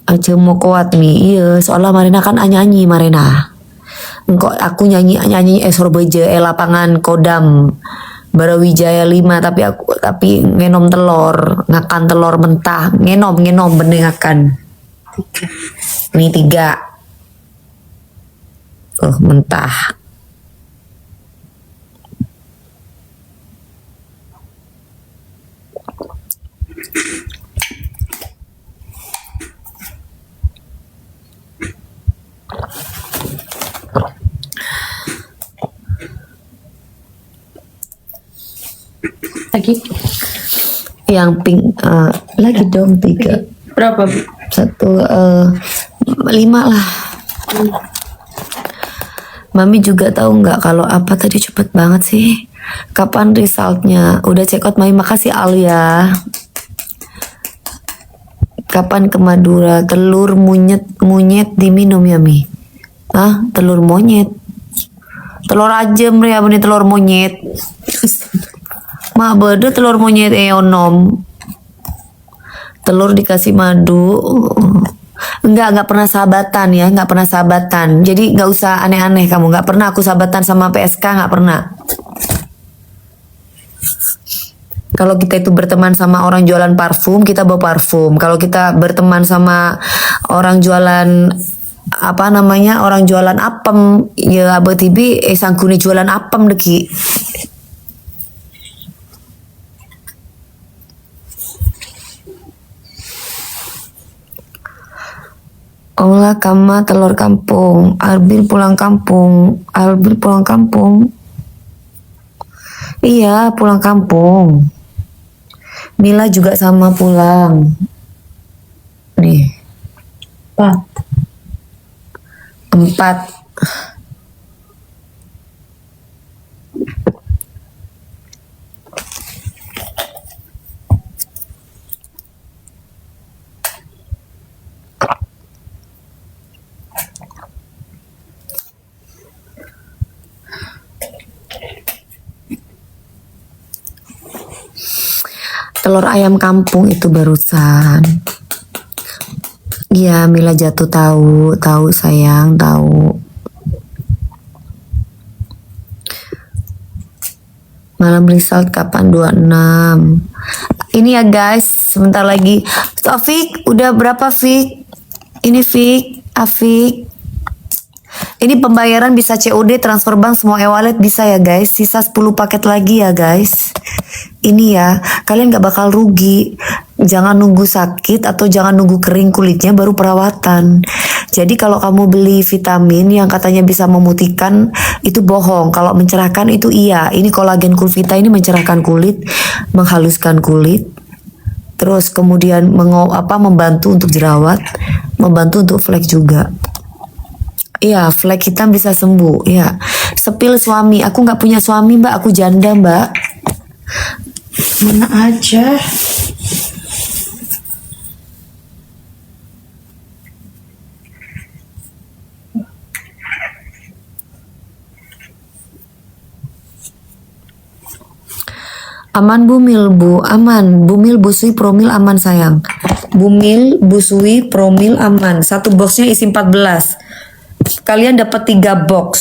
Aja mau kuat nih. Iya, soalnya Marina kan nyanyi Marina. Engkau aku nyanyi Sorbeje lapangan Kodam Barawijaya 5 tapi ngenom telur, ngakan telur mentah, ngenom bening akan. Ini 3. Oh, mentah. Lagi Yang pink lagi dong 3. berapa? 1 5 lah. Mami juga tahu nggak kalau apa tadi cepet banget sih. Kapan resultnya? Udah check out Mami, makasih Alia. Kapan ke Madura? Telur monyet diminum ya Mi? Hah? Telur monyet? Telur ajem ya benih telur monyet. Mak beda telur monyet eonom. Telur dikasih madu. Enggak pernah sahabatan ya, enggak pernah sahabatan. Jadi enggak usah aneh-aneh kamu. Enggak pernah aku sahabatan sama PSK, enggak pernah. Kalau kita itu berteman sama orang jualan parfum, kita bawa parfum. Kalau kita berteman sama orang jualan apa namanya, orang jualan apem, ya abah tibi sangkuni jualan apem deki. Olah kama telur kampung, Albil pulang kampung, Albil pulang kampung. Iya pulang kampung. Mila juga sama pulang. Nih. 4. Telur ayam kampung itu barusan. Iya, Mila jatuh tahu sayang, tahu. Malam result kapan? 26. Ini ya guys, sebentar lagi. Taufik, udah berapa Fik? Ini Fik, Afik. Ini pembayaran bisa COD, transfer bank, semua e-wallet bisa ya guys. Sisa 10 paket lagi ya guys. Ini ya, kalian gak bakal rugi. Jangan nunggu sakit atau jangan nunggu kering kulitnya baru perawatan. Jadi kalau kamu beli vitamin yang katanya bisa memutihkan, itu bohong. Kalau mencerahkan itu iya. Ini kolagen Kulvita ini mencerahkan kulit, menghaluskan kulit. Terus kemudian membantu untuk jerawat, membantu untuk flek juga. Iya, flek hitam bisa sembuh. Iya. Sepil suami, aku nggak punya suami Mbak, aku janda Mbak. Mana aja. Aman Bumil Bu, aman. Bumil Busui Promil aman sayang. Bumil Busui Promil aman. Satu boxnya isi 14. Kalian dapat 3 box.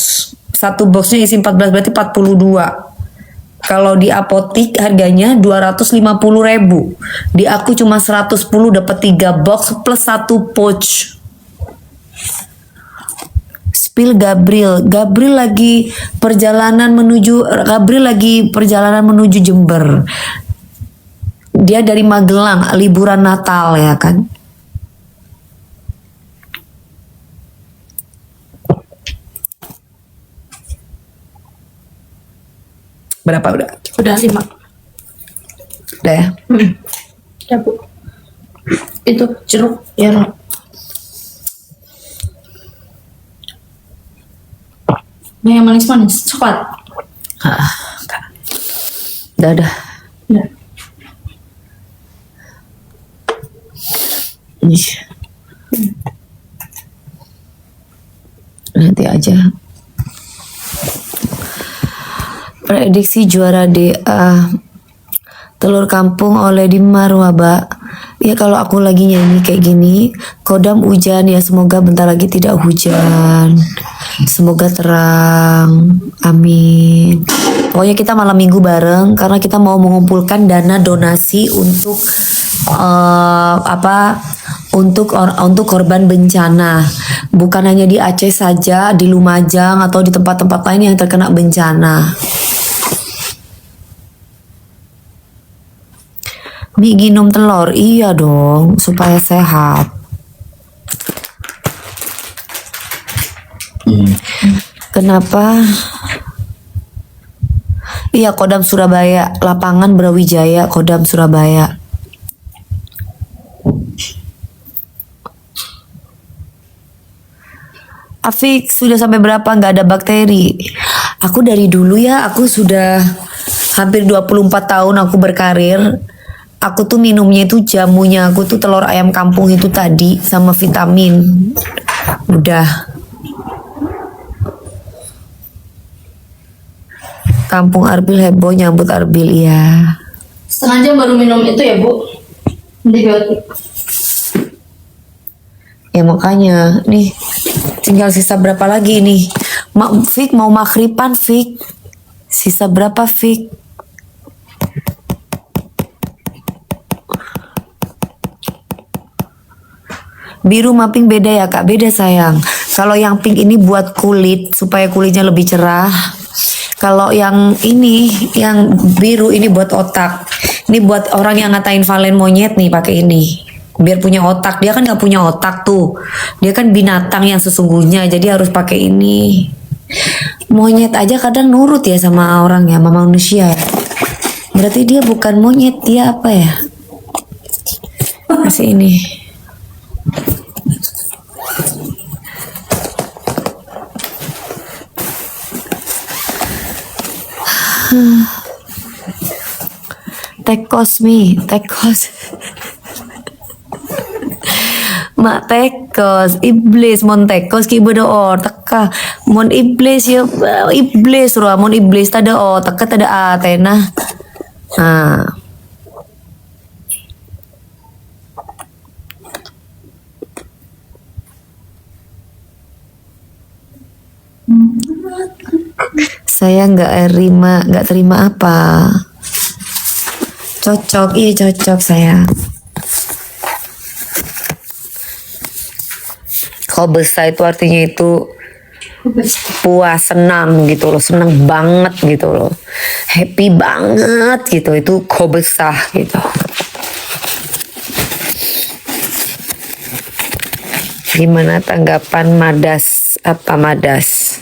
Satu boxnya isi 14 berarti 42. Kalau di apotik harganya 250.000. Di aku cuma 110 dapat 3 box plus 1 pouch. Spill Gabriel lagi perjalanan menuju Jember. Dia dari Magelang, liburan Natal ya kan. Berapa udah? Udah 5. Udah ya? Ya Bu. Itu jeruk ya. Ini yang manis-manis, coklat. Enggak. Udah. Ya. Ih. Nanti aja. Prediksi juara DA telur kampung oleh Dimar Waba. Ya kalau aku lagi nyanyi kayak gini, kodam hujan ya, semoga bentar lagi tidak hujan. Semoga terang. Amin. Pokoknya kita malam minggu bareng karena kita mau mengumpulkan dana donasi untuk untuk korban bencana. Bukan hanya di Aceh saja, di Lumajang atau di tempat-tempat lain yang terkena bencana. Mi minum telur, iya dong, supaya sehat. Kenapa? Iya, Kodam Surabaya, lapangan Brawijaya, Kodam Surabaya. Afik, sudah sampai berapa nggak ada bakteri? Aku dari dulu ya, aku sudah hampir 24 tahun aku berkarir. Aku tuh minumnya itu jamunya, aku tuh telur ayam kampung itu tadi sama vitamin. Udah. Kampung Arbil heboh nyambut Arbil, ya. Setengah jam baru minum itu ya Bu. Antibiotik. Ya makanya, nih tinggal sisa berapa lagi nih? Fik mau maghriban Fik. Sisa berapa Fik? Biru sama pink beda ya Kak? Beda sayang. Kalau yang pink ini buat kulit, supaya kulitnya lebih cerah. Kalau yang ini, yang biru ini buat otak. Ini buat orang yang ngatain Valen monyet nih, pakai ini. Biar punya otak. Dia kan nggak punya otak tuh. Dia kan binatang yang sesungguhnya, jadi harus pakai ini. Monyet aja kadang nurut ya sama orang ya, sama manusia ya. Berarti dia bukan monyet, dia apa ya? Kasih ini. Tekos mi, tekos. Mak tekos, iblis mon tekos ki bedo or teka. Mon iblis ya iblis roh, mon iblis tada o teka tada atena. Ah. Saya nggak terima apa? Cocok, iya cocok saya. Khobesa itu artinya itu puas, senang gitu loh, senang banget gitu loh, happy banget gitu, itu khobesa gitu. Gimana tanggapan Madas? Apa Madas?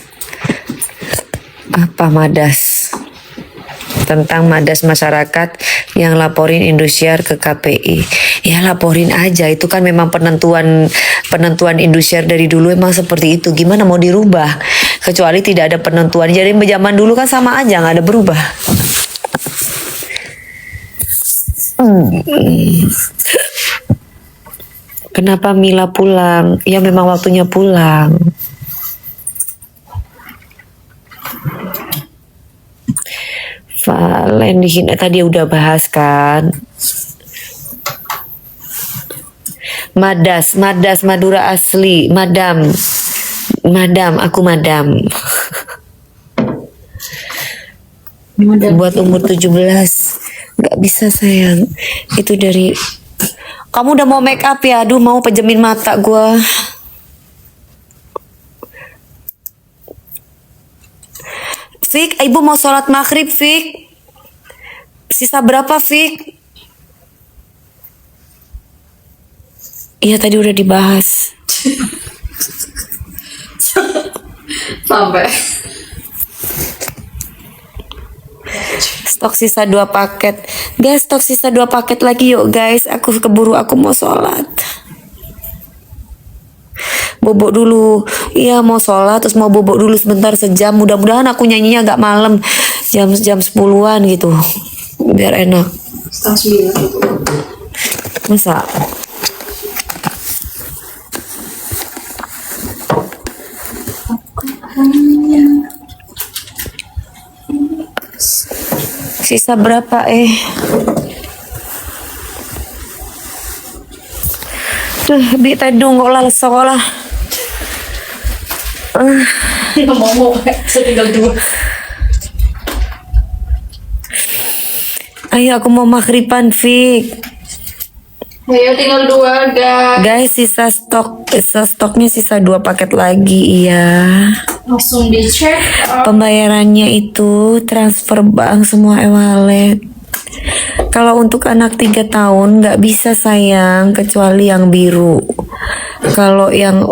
Apa Madas? Tentang Madas masyarakat yang laporin Indosiar ke KPI. Ya laporin aja, itu kan memang penentuan Indosiar dari dulu emang seperti itu. Gimana mau dirubah? Kecuali tidak ada penentuan. Jadi zaman dulu kan sama aja, nggak ada berubah. Kenapa Mila pulang? Ya memang waktunya pulang. Valen dihina tadi udah bahas kan. Madas Madura asli, Madam, aku Madam. buat umur 17. Nggak bisa sayang. Itu dari kamu udah mau make up ya? Aduh, mau pejemin mata gua. Fik, ibu mau sholat maghrib, Fik. Sisa berapa, Fik? Iya, tadi udah dibahas. Sampai. Stok sisa 2 paket. Guys, stok sisa 2 paket lagi yuk guys. Aku keburu, aku mau sholat. Bobok dulu. Iya, mau sholat terus mau bobok dulu sebentar sejam. Mudah-mudahan aku nyanyinya agak malam. Jam 10-an gitu. Biar enak. Masa? Sisa berapa Tuh, bi tadung kok lah sekolah. Mau setinggal 2. Ayo aku mau maghriban, Fik. Ayo tinggal 2 guys. Guys, stoknya sisa 2 paket lagi, iya. Langsung dicek. Pembayarannya itu transfer bank semua e-wallet. Kalau untuk anak 3 tahun nggak bisa sayang, kecuali yang biru. Kalau yang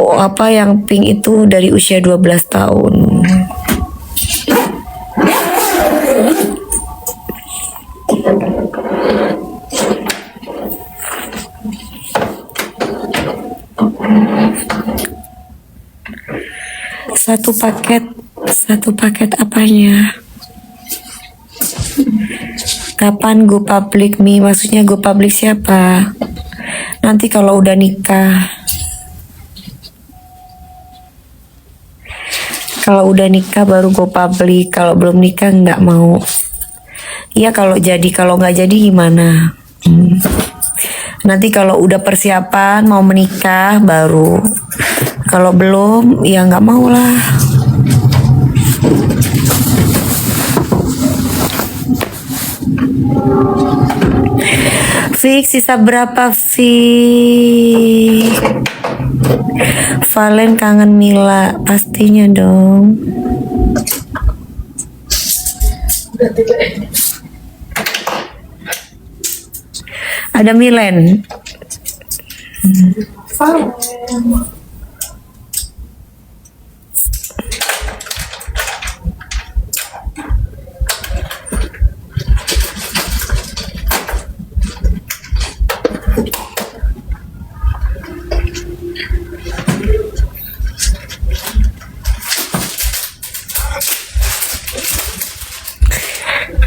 yang pink itu dari usia 12 tahun. Satu paket apanya? Kapan go public Mi? Maksudnya go public siapa? Nanti kalau udah nikah. Kalau udah nikah baru go public. Kalau belum nikah nggak mau. Iya kalau jadi, kalau nggak jadi gimana? Nanti kalau udah persiapan mau menikah baru. Kalau belum ya nggak mau lah. Fik, sisa berapa, Fik? Valen kangen Mila, pastinya dong. Ada Milen.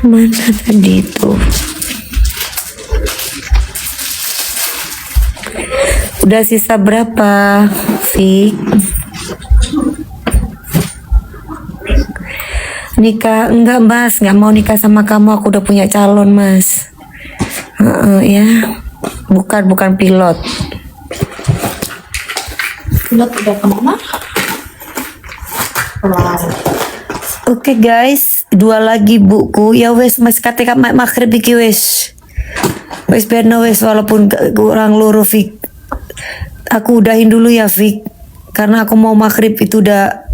Mana tadi itu? Udah sisa berapa, Fik? Nikah? Enggak, Mas. Nggak mau nikah sama kamu. Aku udah punya calon, Mas. Ya. Bukan pilot. Pilot udah kemana? Oke guys, 2 lagi buku. Ya wes mas kate maghrib iki wes. Wes berno wes walaupun kurang loro Fik. Aku udahin dulu ya Fik. Karena aku mau maghrib itu udah